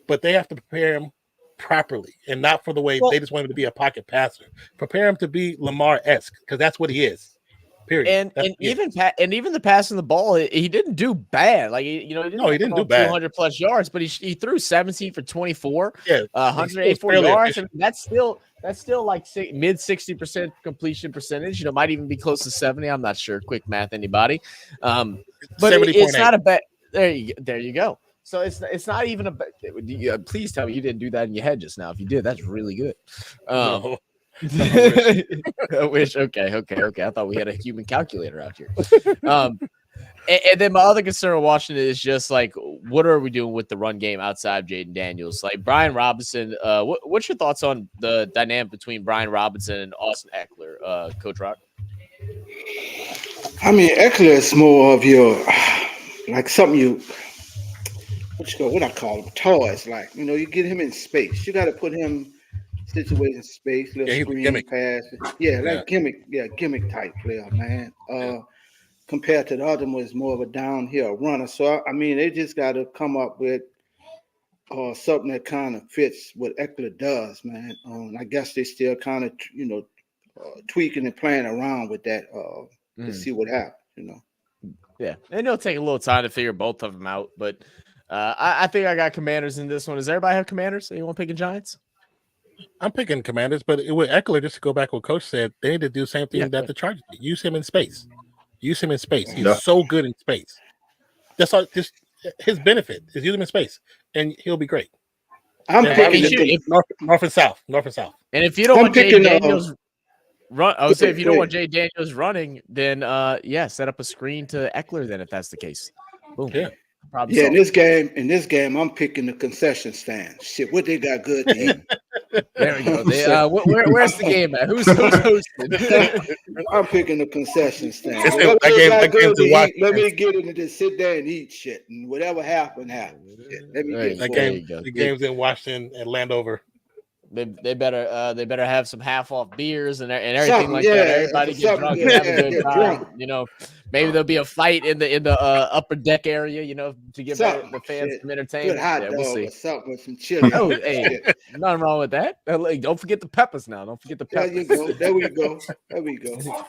but they have to prepare him properly and not for the way they just want him to be a pocket passer. Prepare him to be Lamar-esque because that's what he is. Period. Even the passing the ball, he didn't do bad. Like he didn't do bad. 200 plus yards, but he threw 17 for 24. 184 yards. I mean, that's still like mid 60% completion percentage. Might even be close to 70. I'm not sure. Quick math, anybody? But it's not a bad. There you go. So it's not even a. Please tell me you didn't do that in your head just now. If you did, that's really good. No. I wish. Okay. I thought we had a human calculator out here. And then my other concern with Washington is just like, what are we doing with the run game outside of Jaden Daniels? Like Brian Robinson, what's your thoughts on the dynamic between Brian Robinson and Austin Eckler, Coach Rock? I mean, Eckler is more of your like something you. What I call them toys. Like you get him in space. You got to put him situation space, little screen pass. Gimmick type player, man. Compared to the other one, is more of a downhill runner. So I mean, they just got to come up with something that kind of fits what Eckler does, man. I guess they still kind of tweaking and playing around with that to see what happens. Yeah, and it'll take a little time to figure both of them out, but. I think I got Commanders in this one. Does everybody have Commanders? Anyone picking Giants? I'm picking Commanders, but with Eckler, just to go back to what Coach said, they need to do the same thing that the Chargers did. Use him in space. He's so good in space. That's all. Just his benefit is use him in space, and he'll be great. I'm picking north and south. And if you don't want Jay Daniels run, I would say if you don't want Jay Daniels running, then set up a screen to Eckler. Then if that's the case, boom. Yeah. Probably Yeah, so. in this game, I'm picking the concession stand. Shit, what they got good to eat? There we go. I'm They, saying- where's the game at? Who's hosting? I'm picking the concession stand. It's Whatever that they game- got that game's good to in eat, let Washington. me get it and just sit there and eat shit. And whatever happens. Shit, let me Right. get That it. There game, you go. the game's in Washington and Landover. They better have some half off beers and everything Something, like yeah, that. Everybody get something, drunk and have a yeah, good get time. drunk. You know, maybe there'll be a fight in the upper deck area. You know, to give Something, the fans shit. some Good entertainment. hot Yeah, dog we'll see. or something with some chili. Oh, on it. hey, Shit. nothing wrong with that. Don't forget the peppers now. Don't forget the There peppers. you go. There we go. There we go.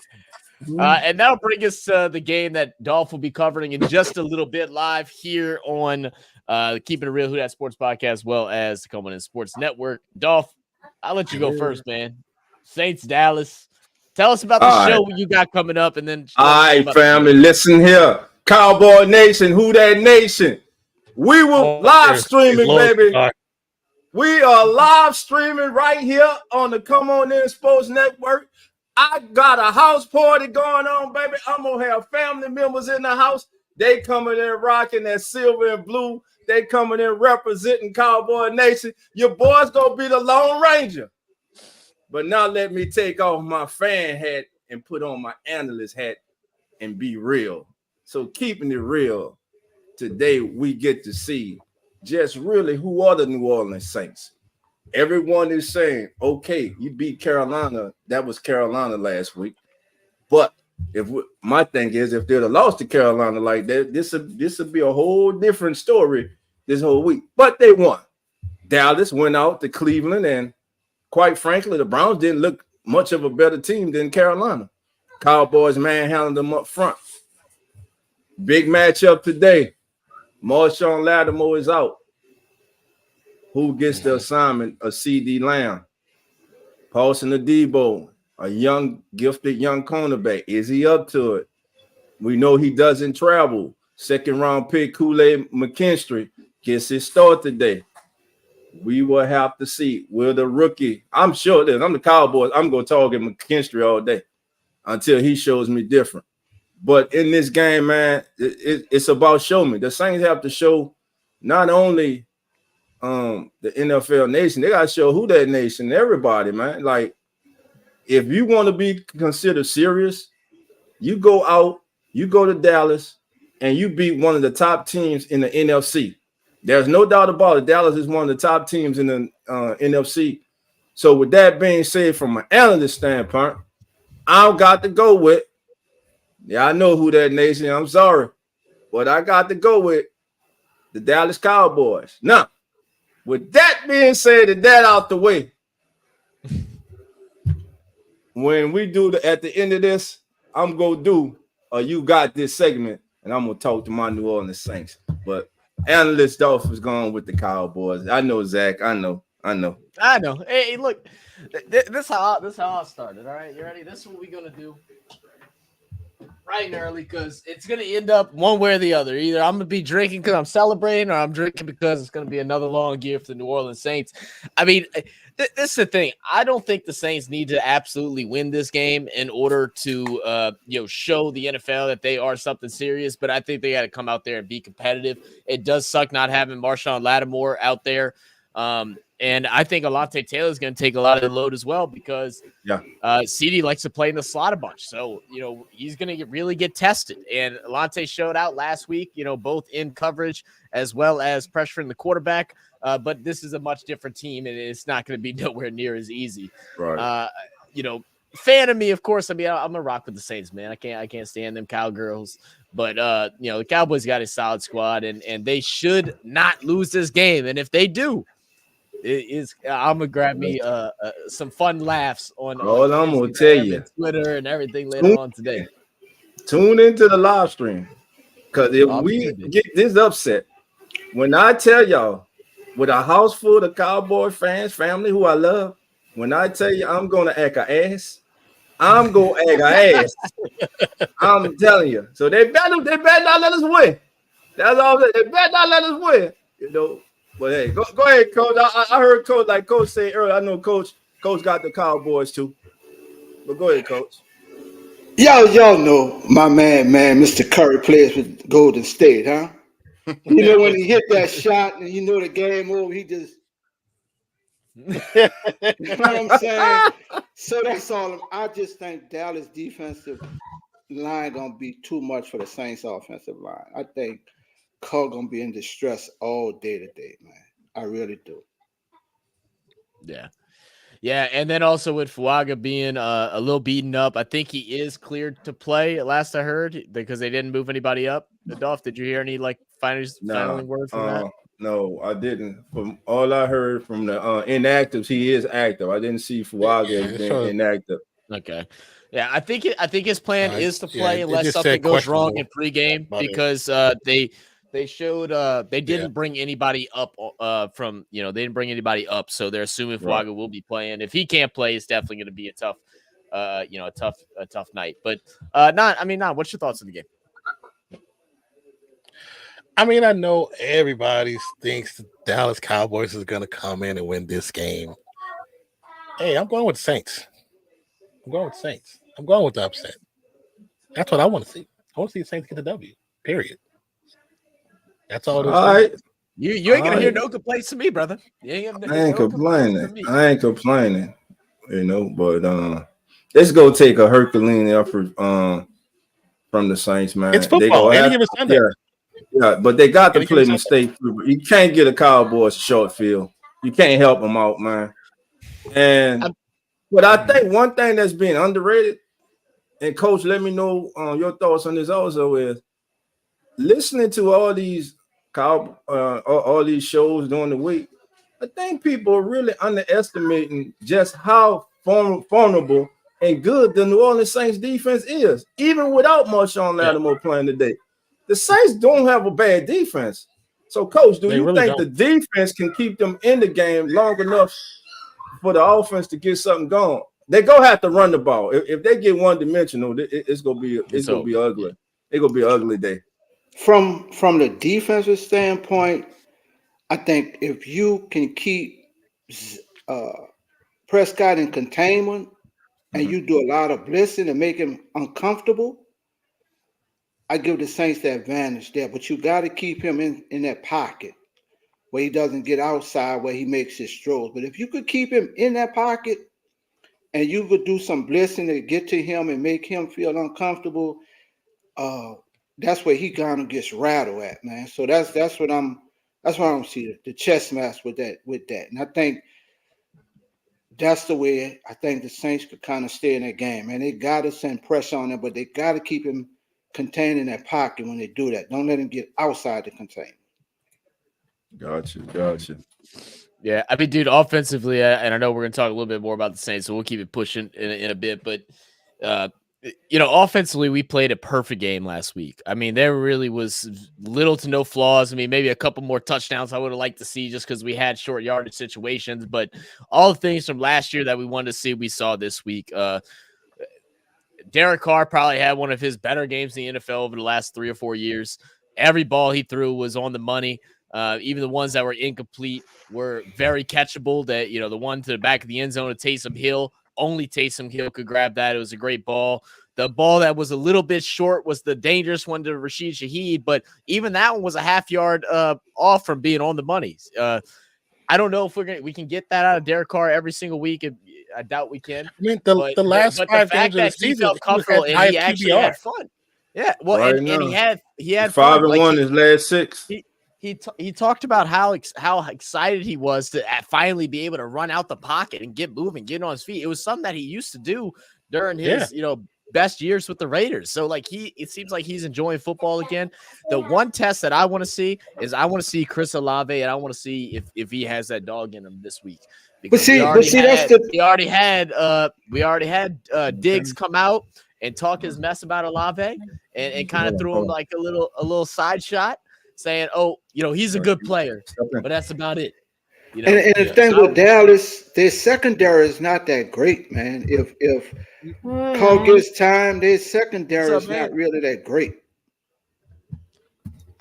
And that'll bring us the game that Dolph will be covering in just a little bit live here on Keeping It Real Who Dat Sports Podcast, as well as the Coleman Sports Network. Dolph, I'll let you go first, man. Saints Dallas. Tell us about the All show you got coming up, and then All right, family, listen here. Cowboy Nation, Who Dat Nation. We will live streaming, baby. We are live streaming right here on the Come On In Sports Network. I got a house party going on, baby. I'm going to have family members in the house. They coming in rocking that silver and blue. They coming in representing Cowboy Nation. Your boy's going to be the Lone Ranger. But now let me take off my fan hat and put on my analyst hat and be real. So keeping it real, today we get to see just really who are the New Orleans Saints. Everyone is saying, okay, you beat Carolina. That was Carolina last week. But my thing is, if they'd have lost to Carolina like that, this would be a whole different story this whole week. But they won. Dallas went out to Cleveland, and quite frankly, the Browns didn't look much of a better team than Carolina. Cowboys manhandled them up front. Big matchup today. Marshawn Lattimore is out. Who gets the assignment of CD Lamb? Paulson Adebo, a young, gifted young cornerback. Is he up to it? We know he doesn't travel. Second-round pick Kool-Aid McKinstry gets his start today. We will have to see. Will the rookie? I'm sure that I'm the Cowboys. I'm going to target McKinstry all day until he shows me different. But in this game, man, it's about show me. The Saints have to show not only the NFL nation, they got to show who that nation, everybody, man. Like, if you want to be considered serious, you go out, you go to Dallas, and you beat one of the top teams in the NFC. There's no doubt about it. Dallas is one of the top teams in the NFC. So with that being said, from an analyst standpoint, I've got to go with, I know who that nation, I'm sorry, but I got to go with the Dallas Cowboys. Now, with that being said and that out the way, when we do at the end of this, I'm going to do You Got This segment, and I'm going to talk to my New Orleans Saints. But analyst Dolph is going with the Cowboys. I know, Zach. I know. Hey, look, this how I started. All right, you ready? This is what we're gonna do. Right and early, because it's gonna end up one way or the other. Either I'm gonna be drinking because I'm celebrating, or I'm drinking because it's gonna be another long year for the New Orleans Saints. I mean, this is the thing. I don't think the Saints need to absolutely win this game in order to show the NFL that they are something serious. But I think they got to come out there and be competitive. It does suck not having Marshawn Lattimore out there. And I think Alontae Taylor is going to take a lot of the load as well because CD likes to play in the slot a bunch. So, he's going to really get tested. And Alontae showed out last week, both in coverage as well as pressuring the quarterback. But this is a much different team, and it's not going to be nowhere near as easy. Right. Fan of me, of course. I mean, I'm going to rock with the Saints, man. I can't stand them cowgirls. But, the Cowboys got a solid squad, and they should not lose this game. And if they do, I'm gonna grab me some fun laughs on. All I'm gonna tell you, Twitter and everything later on today. Tune into the live stream, because if we get this upset, when I tell y'all, with a house full of Cowboy fans, family who I love, when I tell you I'm gonna act an ass, I'm gonna act an ass. I'm telling you. So they better not let us win. That's all. They better not let us win. But hey, go ahead, Coach. I heard Coach say earlier. I know Coach got the Cowboys too. But go ahead, Coach. Y'all know my man, Mr. Curry plays with Golden State, huh? You know, when he hit that shot and you know the game over, he just, you know what I'm saying? So that's all. I just think Dallas defensive line gonna be too much for the Saints offensive line. I think Cole gonna be in distress all day today, man. I really do. Yeah. Yeah, and then also with Fuaga being a little beaten up, I think he is cleared to play. Last I heard, because they didn't move anybody up. Dolph, did you hear any like final word from that? No, I didn't. From all I heard from the inactives, he is active. I didn't see Fuaga as being inactive. Okay. Yeah, I think his plan is to play unless just something goes wrong in questionable pregame because they showed they didn't bring anybody up from they didn't bring anybody up, so they're assuming Fuaga will be playing. If he can't play, it's definitely going to be a tough a tough night. But what's your thoughts on the game? I mean, I know everybody thinks the Dallas Cowboys is going to come in and win this game. Hey, I'm going with the Saints. I'm going with the upset. That's what I want to see. I want to see the Saints get the W. Period. That's all. All right. You ain't gonna hear no complaints from me, brother. I ain't complaining. But let's go take a Herculean effort from the Saints, man. It's football. Any given Sunday. Yeah, but they got to play mistake free. You can't get a Cowboys short field. You can't help them out, man. But I think one thing that's being underrated, and Coach, let me know your thoughts on this also, is listening to all these all these shows during the week. I think people are really underestimating just how vulnerable and good the New Orleans Saints defense is, even without Marshawn Lattimore playing today. The Saints don't have a bad defense. So, Coach, do you think the defense can keep them in the game long enough for the offense to get something going? They're gonna have to run the ball. If they get one dimensional, it's gonna be ugly. It's gonna be an ugly day. From the defensive standpoint, I think if you can keep Prescott in containment and you do a lot of blitzing and make him uncomfortable, I give the Saints the advantage there. But you got to keep him in that pocket where he doesn't get outside, where he makes his strolls. But if you could keep him in that pocket and you could do some blitzing to get to him and make him feel uncomfortable, that's where he kind of gets rattled at, man. So that's what I'm seeing, the chess match with that. And I think that's the way I think the Saints could kind of stay in that game. And they got to send pressure on him, but they got to keep him contained in that pocket when they do that. Don't let him get outside the containment. Gotcha. Yeah, I mean, dude, offensively, and I know we're going to talk a little bit more about the Saints, so we'll keep it pushing in a bit. But, offensively, we played a perfect game last week. I mean, there really was little to no flaws. I mean, maybe a couple more touchdowns I would have liked to see just because we had short yardage situations. But all the things from last year that we wanted to see, we saw this week. Derek Carr probably had one of his better games in the NFL over the last 3 or 4 years. Every ball he threw was on the money. Even the ones that were incomplete were very catchable. That, the one to the back of the end zone to Taysom Hill, only Taysom Hill could grab that. It was a great ball. The ball that was a little bit short was the dangerous one to Rashid Shaheed, but even that one was a half yard off from being on the money. I don't know if we can get that out of Derek Carr every single week. I doubt we can. I mean, the last 5 games of the season, he felt comfortable and he actually had fun. Yeah, well, and he had 5-1 his last 6. He talked about how excited he was to finally be able to run out the pocket and get moving, get on his feet. It was something that he used to do during his best years with the Raiders. So it seems like he's enjoying football again. The one test that I want to see is I want to see Chris Olave, and I want to see if he has that dog in him this week. Because we already had Diggs come out and talk his mess about Olave and kind of threw him like a little side shot, saying, he's a good player, but that's about it. And the thing with Dallas, their secondary is not that great, man. If Cole gets time, their secondary is not really that great.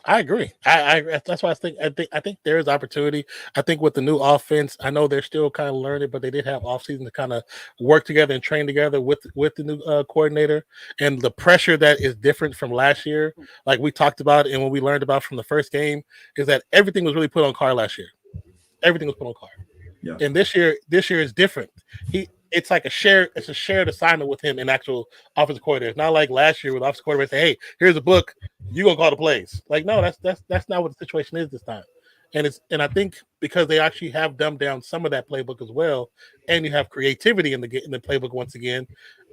I agree. I that's why I think there is opportunity. I think with the new offense, I know they're still kind of learning, but they did have offseason to kind of work together and train together with the new coordinator, and the pressure that is different from last year, like we talked about and when we learned about from the first game, is that everything was really put on Carr last year. Everything was put on Carr. Yeah. And this year is different. It's like a shared assignment with him and actual offensive coordinator. It's not like last year with offensive coordinator say, "Hey, here's a book, you gonna call the plays." Like, no, that's not what the situation is this time. And I think because they actually have dumbed down some of that playbook as well, and you have creativity in the playbook once again,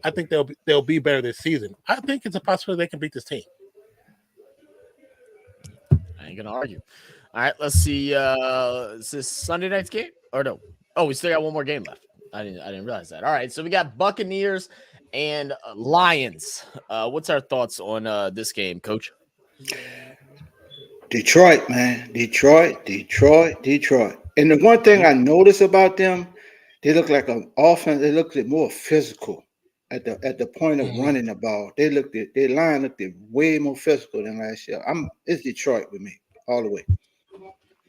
I think they'll be better this season. I think it's a possibility they can beat this team. I ain't gonna argue. All right, let's see. Is this Sunday night's game or no? Oh, we still got one more game left. I didn't realize that. All right, so we got Buccaneers and Lions. What's our thoughts on this game, Coach? Detroit, man. Detroit. And the one thing I notice about them, they look like an offense. They look more physical at the point of running the ball. Their line looked way more physical than last year. It's Detroit with me all the way.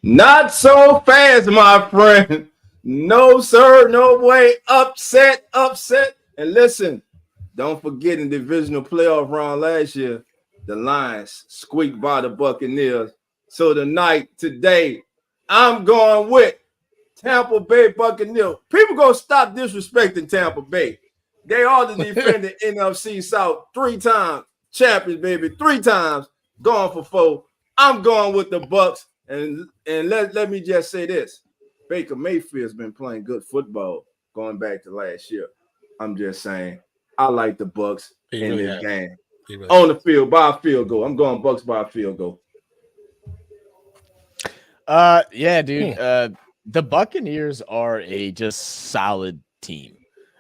Not so fast, my friend. No, sir. No way. Upset. And listen, don't forget in divisional playoff round last year, the Lions squeaked by the Buccaneers. So today, I'm going with Tampa Bay Buccaneers. People gonna stop disrespecting Tampa Bay. They are the defending NFC South 3 times champions, baby. 3 times going for 4. I'm going with the Bucs. And let me just say this. Baker Mayfield's been playing good football going back to last year. I'm just saying, I like the Bucs in this game. On the field, by a field goal. I'm going Bucs by a field goal. Yeah, dude. The Buccaneers are a just solid team.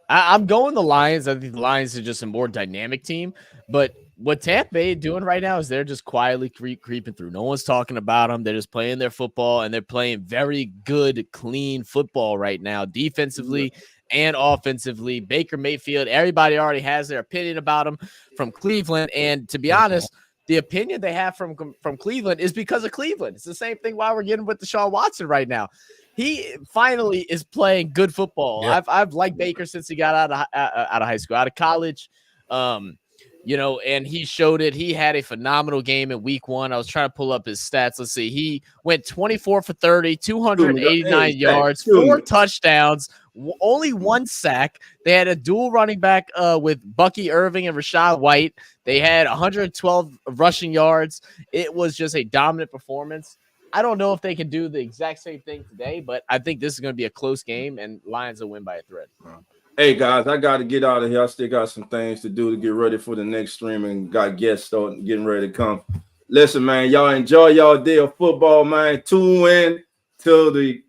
I'm going the Lions. I think the Lions are just a more dynamic team. But what Tampa Bay doing right now is they're just quietly creeping through. No one's talking about them. They're just playing their football, and they're playing very good, clean football right now, defensively and offensively. Baker Mayfield, everybody already has their opinion about him from Cleveland. And to be honest, the opinion they have from Cleveland is because of Cleveland. It's the same thing why we're getting with Deshaun Watson right now. He finally is playing good football. Yeah. I've liked Baker since he got out of high school, out of college. And he showed it. He had a phenomenal game in week 1. I was trying to pull up his stats. Let's see. He went 24 for 30, 289 yards, 4 touchdowns, only 1 sack. They had a dual running back with Bucky Irving and Rachaad White. They had 112 rushing yards. It was just a dominant performance. I don't know if they can do the exact same thing today, but I think this is going to be a close game, and Lions will win by a thread. Hey, guys, I got to get out of here. I still got some things to do to get ready for the next stream and got guests starting getting ready to come. Listen, man, y'all enjoy y'all day of football, man. Tune in to the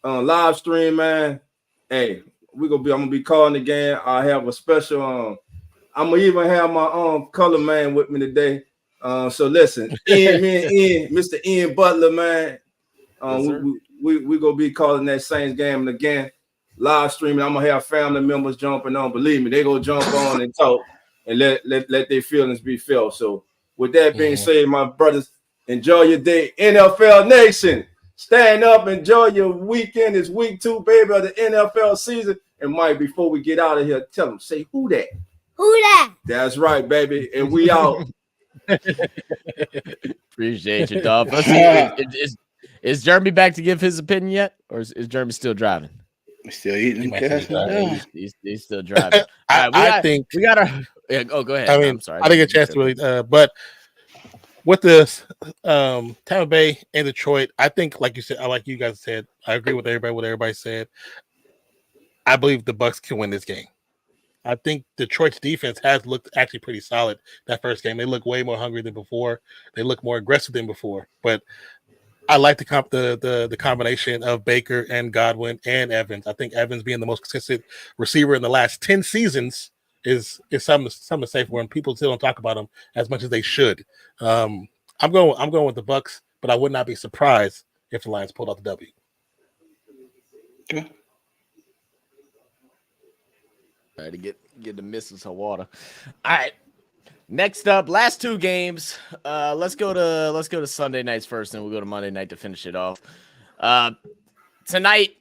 live stream, man. Hey, I'm gonna be calling again. I have a special I'm gonna even have my color man with me today. So listen, Mr. Ian Butler, man. We gonna be calling that Saints game, and again, live streaming. I'm gonna have family members jumping on. Believe me, they gonna jump on and talk and let their feelings be felt. So with that being said, my brothers, enjoy your day. NFL Nation, stand up, enjoy your weekend. It's week 2, baby, of the NFL season. And Mike, before we get out of here, tell them, say who that? Who that? That's right, baby. And we out. Appreciate you, Dolph. Let's see. Is Jeremy back to give his opinion yet, or is Jeremy still driving? Still eating. He's still driving. I think we got our. Yeah, go ahead. I mean, I'm sorry. I didn't get a chance to really. But with this Tampa Bay and Detroit, I think, like you said, like you guys said, I agree with everybody. What everybody said. I believe the Bucs can win this game. I think Detroit's defense has looked actually pretty solid that first game. They look way more hungry than before. They look more aggressive than before. But I like the combination of Baker and Godwin and Evans. I think Evans being the most consistent receiver in the last 10 seasons is something to say for him. People still don't talk about him as much as they should. I'm going with the Bucs, but I would not be surprised if the Lions pulled out the W. Okay. All right, to get the misses of water. All right. Next up, last two games. Let's go to Sunday nights first, and we'll go to Monday night to finish it off. Tonight,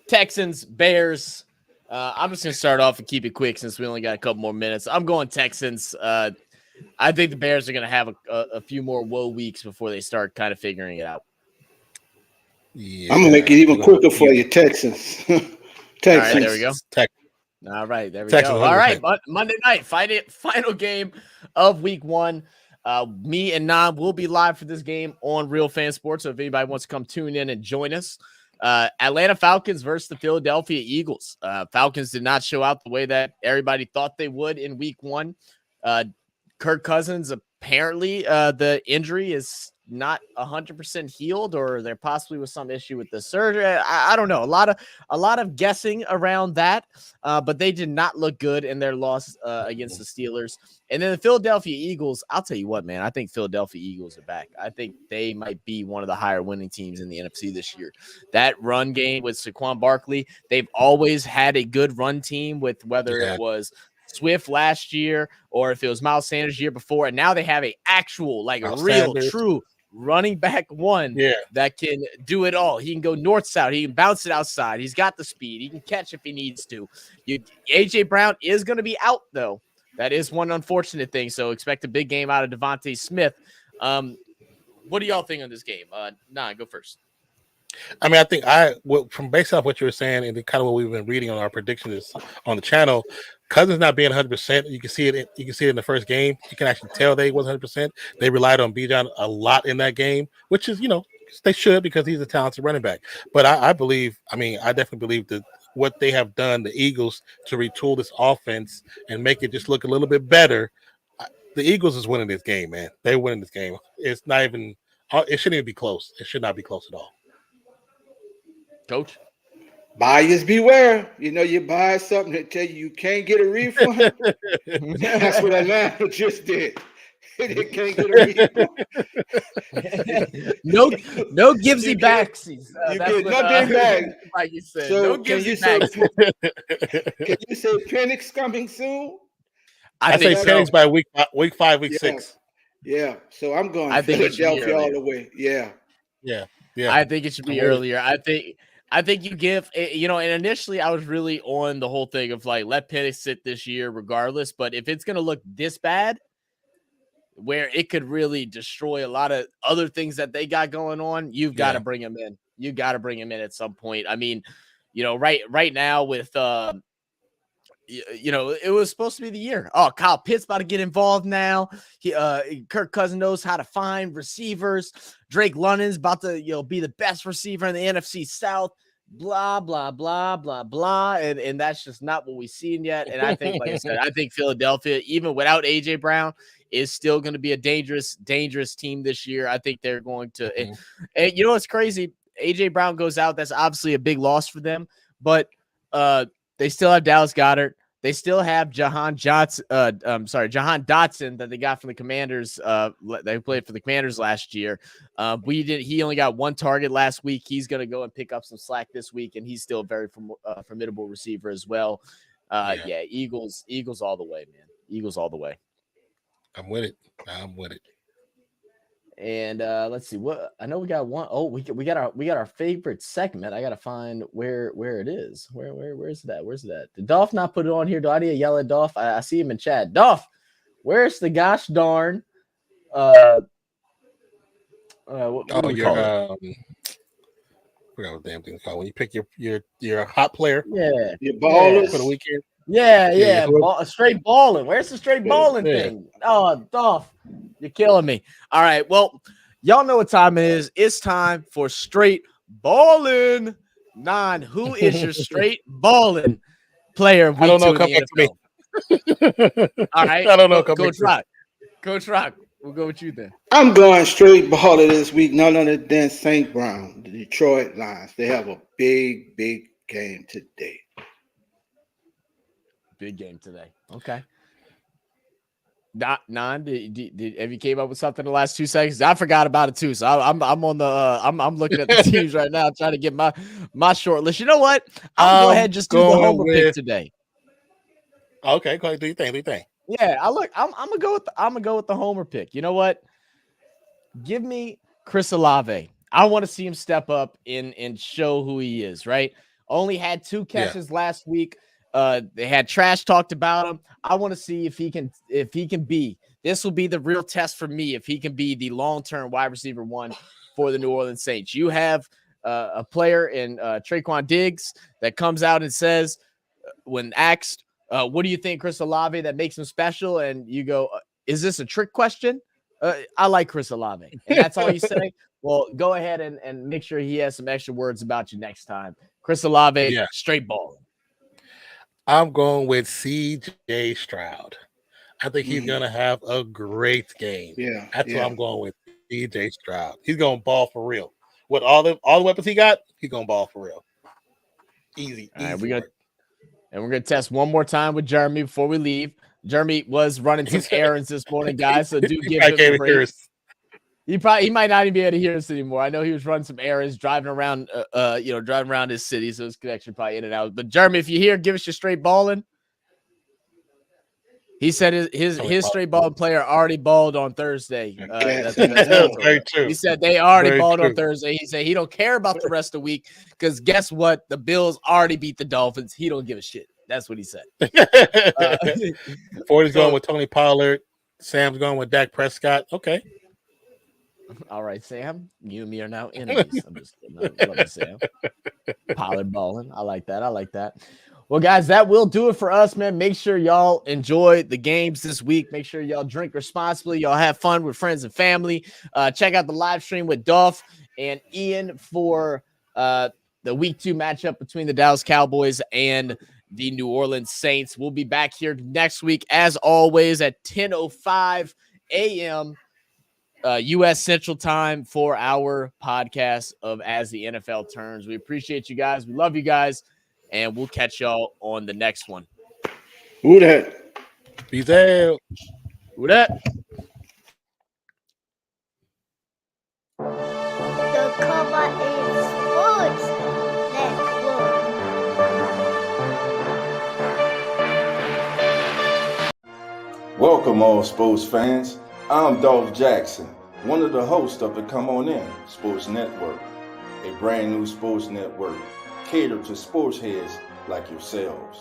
Texans, Bears. I'm just gonna start off and keep it quick since we only got a couple more minutes. I'm going Texans. I think the Bears are gonna have a few more woe weeks before they start kind of figuring it out. Yeah, I'm gonna make it even quicker for you, Texans. Texans. All right, there we go. All right, there we go. All right, Monday night, final game of week 1. Me and Nam will be live for this game on Real Fan Sports. So if anybody wants to come tune in and join us, Atlanta Falcons versus the Philadelphia Eagles. Falcons did not show out the way that everybody thought they would in week 1. Kirk Cousins, apparently the injury is not 100% healed, or there possibly was some issue with the surgery. I don't know. A lot of guessing around that, but they did not look good in their loss against the Steelers. And then the Philadelphia Eagles, I'll tell you what, man, I think Philadelphia Eagles are back. I think they might be one of the higher winning teams in the NFC this year. That run game with Saquon Barkley, they've always had a good run team with whether it was Swift last year or if it was Miles Sanders year before. And now they have a actual, like a real, true running back one that can do it all. He can go north south. He can bounce it outside. He's got the speed. He can catch if he needs to. AJ Brown is going to be out though. That is one unfortunate thing. So expect a big game out of Devontae Smith. What do y'all think on this game? Go first. I mean, I think from based off what you were saying and kind of what we've been reading on our predictions on the channel, Cousins not being 100%. You can see it. You can see it in the first game. You can actually tell they wasn't 100%. They relied on Bijan a lot in that game, which is, they should, because he's a talented running back. But I definitely believe that what they have done, the Eagles, to retool this offense and make it just look a little bit better. The Eagles is winning this game, man. They're winning this game. It's not even. It shouldn't even be close. It should not be close at all. Coach? Buyers beware. You buy something that tell you can't get a refund. That's what Atlanta just did. They can't get a refund. no givesy backsies. You get nothing back. Like you said, so no givesy backsies. Can you say Penix coming soon? I say Penix by week 5, week 6. Yeah. So I'm going Philadelphia all the way. Yeah. I think it should be earlier. I think you give, and initially I was really on the whole thing of like, let Penix sit this year regardless. But if it's going to look this bad, where it could really destroy a lot of other things that they got going on, you've got to bring him in. You got to bring him in at some point. I mean, right now with, it was supposed to be the year. Oh, Kyle Pitts about to get involved now. Kirk Cousins knows how to find receivers. Drake London's about to, be the best receiver in the NFC South. Blah, blah, blah, blah, blah. And that's just not what we've seen yet. And I think, like I said, I think Philadelphia, even without AJ Brown, is still going to be a dangerous team this year. I think they're going to, and what's crazy? AJ Brown goes out. That's obviously a big loss for them, but, they still have Dallas Goedert. They still have Jahan Dotson that they got from the Commanders. They played for the Commanders last year. He only got one target last week. He's going to go and pick up some slack this week, and he's still a very formidable receiver as well. Eagles all the way, man. Eagles all the way. I'm with it. And let's see what I know. We got one. Oh, we got our favorite segment. I gotta find where it is. Where's it at? Where's it at? Did Dolph not put it on here? Do I need to yell at Dolph? I see him in chat. Dolph, where's the gosh darn? What do we call it? I forgot what the damn thing's called. When you pick your hot player, your ballers for the weekend. Straight balling. Where's the straight balling thing? Oh, Dolph, you're killing me. All right, well, y'all know what time it is. It's time for straight balling. Who is your straight balling player of week 2 in the NFL? All right, I don't know. Coach Rock, we'll go with you then. I'm going straight baller this week. None other than St. Brown, the Detroit Lions. They have a big game today. Big game today. Okay. Have you came up with something in the last 2 seconds? I forgot about it too. So I'm on the I'm looking at the teams right now, trying to get my short list. You know what? I'll go ahead and just do the homer pick today. Okay, go ahead. Do your thing. Yeah, I'm gonna go with the homer pick. You know what? Give me Chris Olave. I want to see him step up and show who he is, right? Only had 2 catches last week. They had trash talked about him. I want to see if he can be. This will be the real test for me if he can be the long-term wide receiver 1 for the New Orleans Saints. You have a player in Traquan Diggs that comes out and says, when asked, what do you think Chris Olave that makes him special? And you go, is this a trick question? I like Chris Olave. And that's all you say? Well, go ahead and make sure he has some extra words about you next time. Chris Olave, straight ball. I'm going with C.J. Stroud. I think he's going to have a great game. Yeah. That's what I'm going with, C.J. Stroud. He's going to ball for real. With all the weapons he got, he's going to ball for real. Easy. All right, we're going to test one more time with Jeremy before we leave. Jeremy was running some errands this morning, guys, so do give him a break. He might not even be able to hear us anymore. I know he was running some errands, driving around his city, so his connection probably in and out. But Jeremy, if you're here, give us your straight balling. He said his straight ball player already balled on Thursday. That's very true. He said they already balled on Thursday. He said he don't care about the rest of the week because guess what? The Bills already beat the Dolphins. He don't give a shit. That's what he said. Ford is going with Tony Pollard. Sam's going with Dak Prescott. Okay. All right, Sam. You and me are now enemies. I'm just kidding. I love you, Sam. Pollard balling. I like that. Well, guys, that will do it for us, man. Make sure y'all enjoy the games this week. Make sure y'all drink responsibly. Y'all have fun with friends and family. Check out the live stream with Dolph and Ian for the week 2 matchup between the Dallas Cowboys and the New Orleans Saints. We'll be back here next week, as always, at 10:05 a.m. U.S. Central Time for our podcast of As the NFL Turns. We appreciate you guys. We love you guys. And we'll catch y'all on the next one. Who that? Peace out. Who that? The cover is Sports Network. Welcome, all sports fans. I'm Dolph Jackson, one of the hosts of the Come On In Sports Network, a brand new sports network catered to sports heads like yourselves.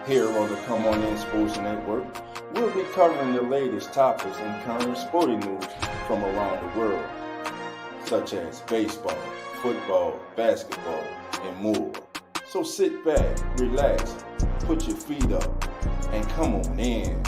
Here on the Come On In Sports Network, we'll be covering the latest topics and current sporting news from around the world, such as baseball, football, basketball, and more. So sit back, relax, put your feet up, and come on in.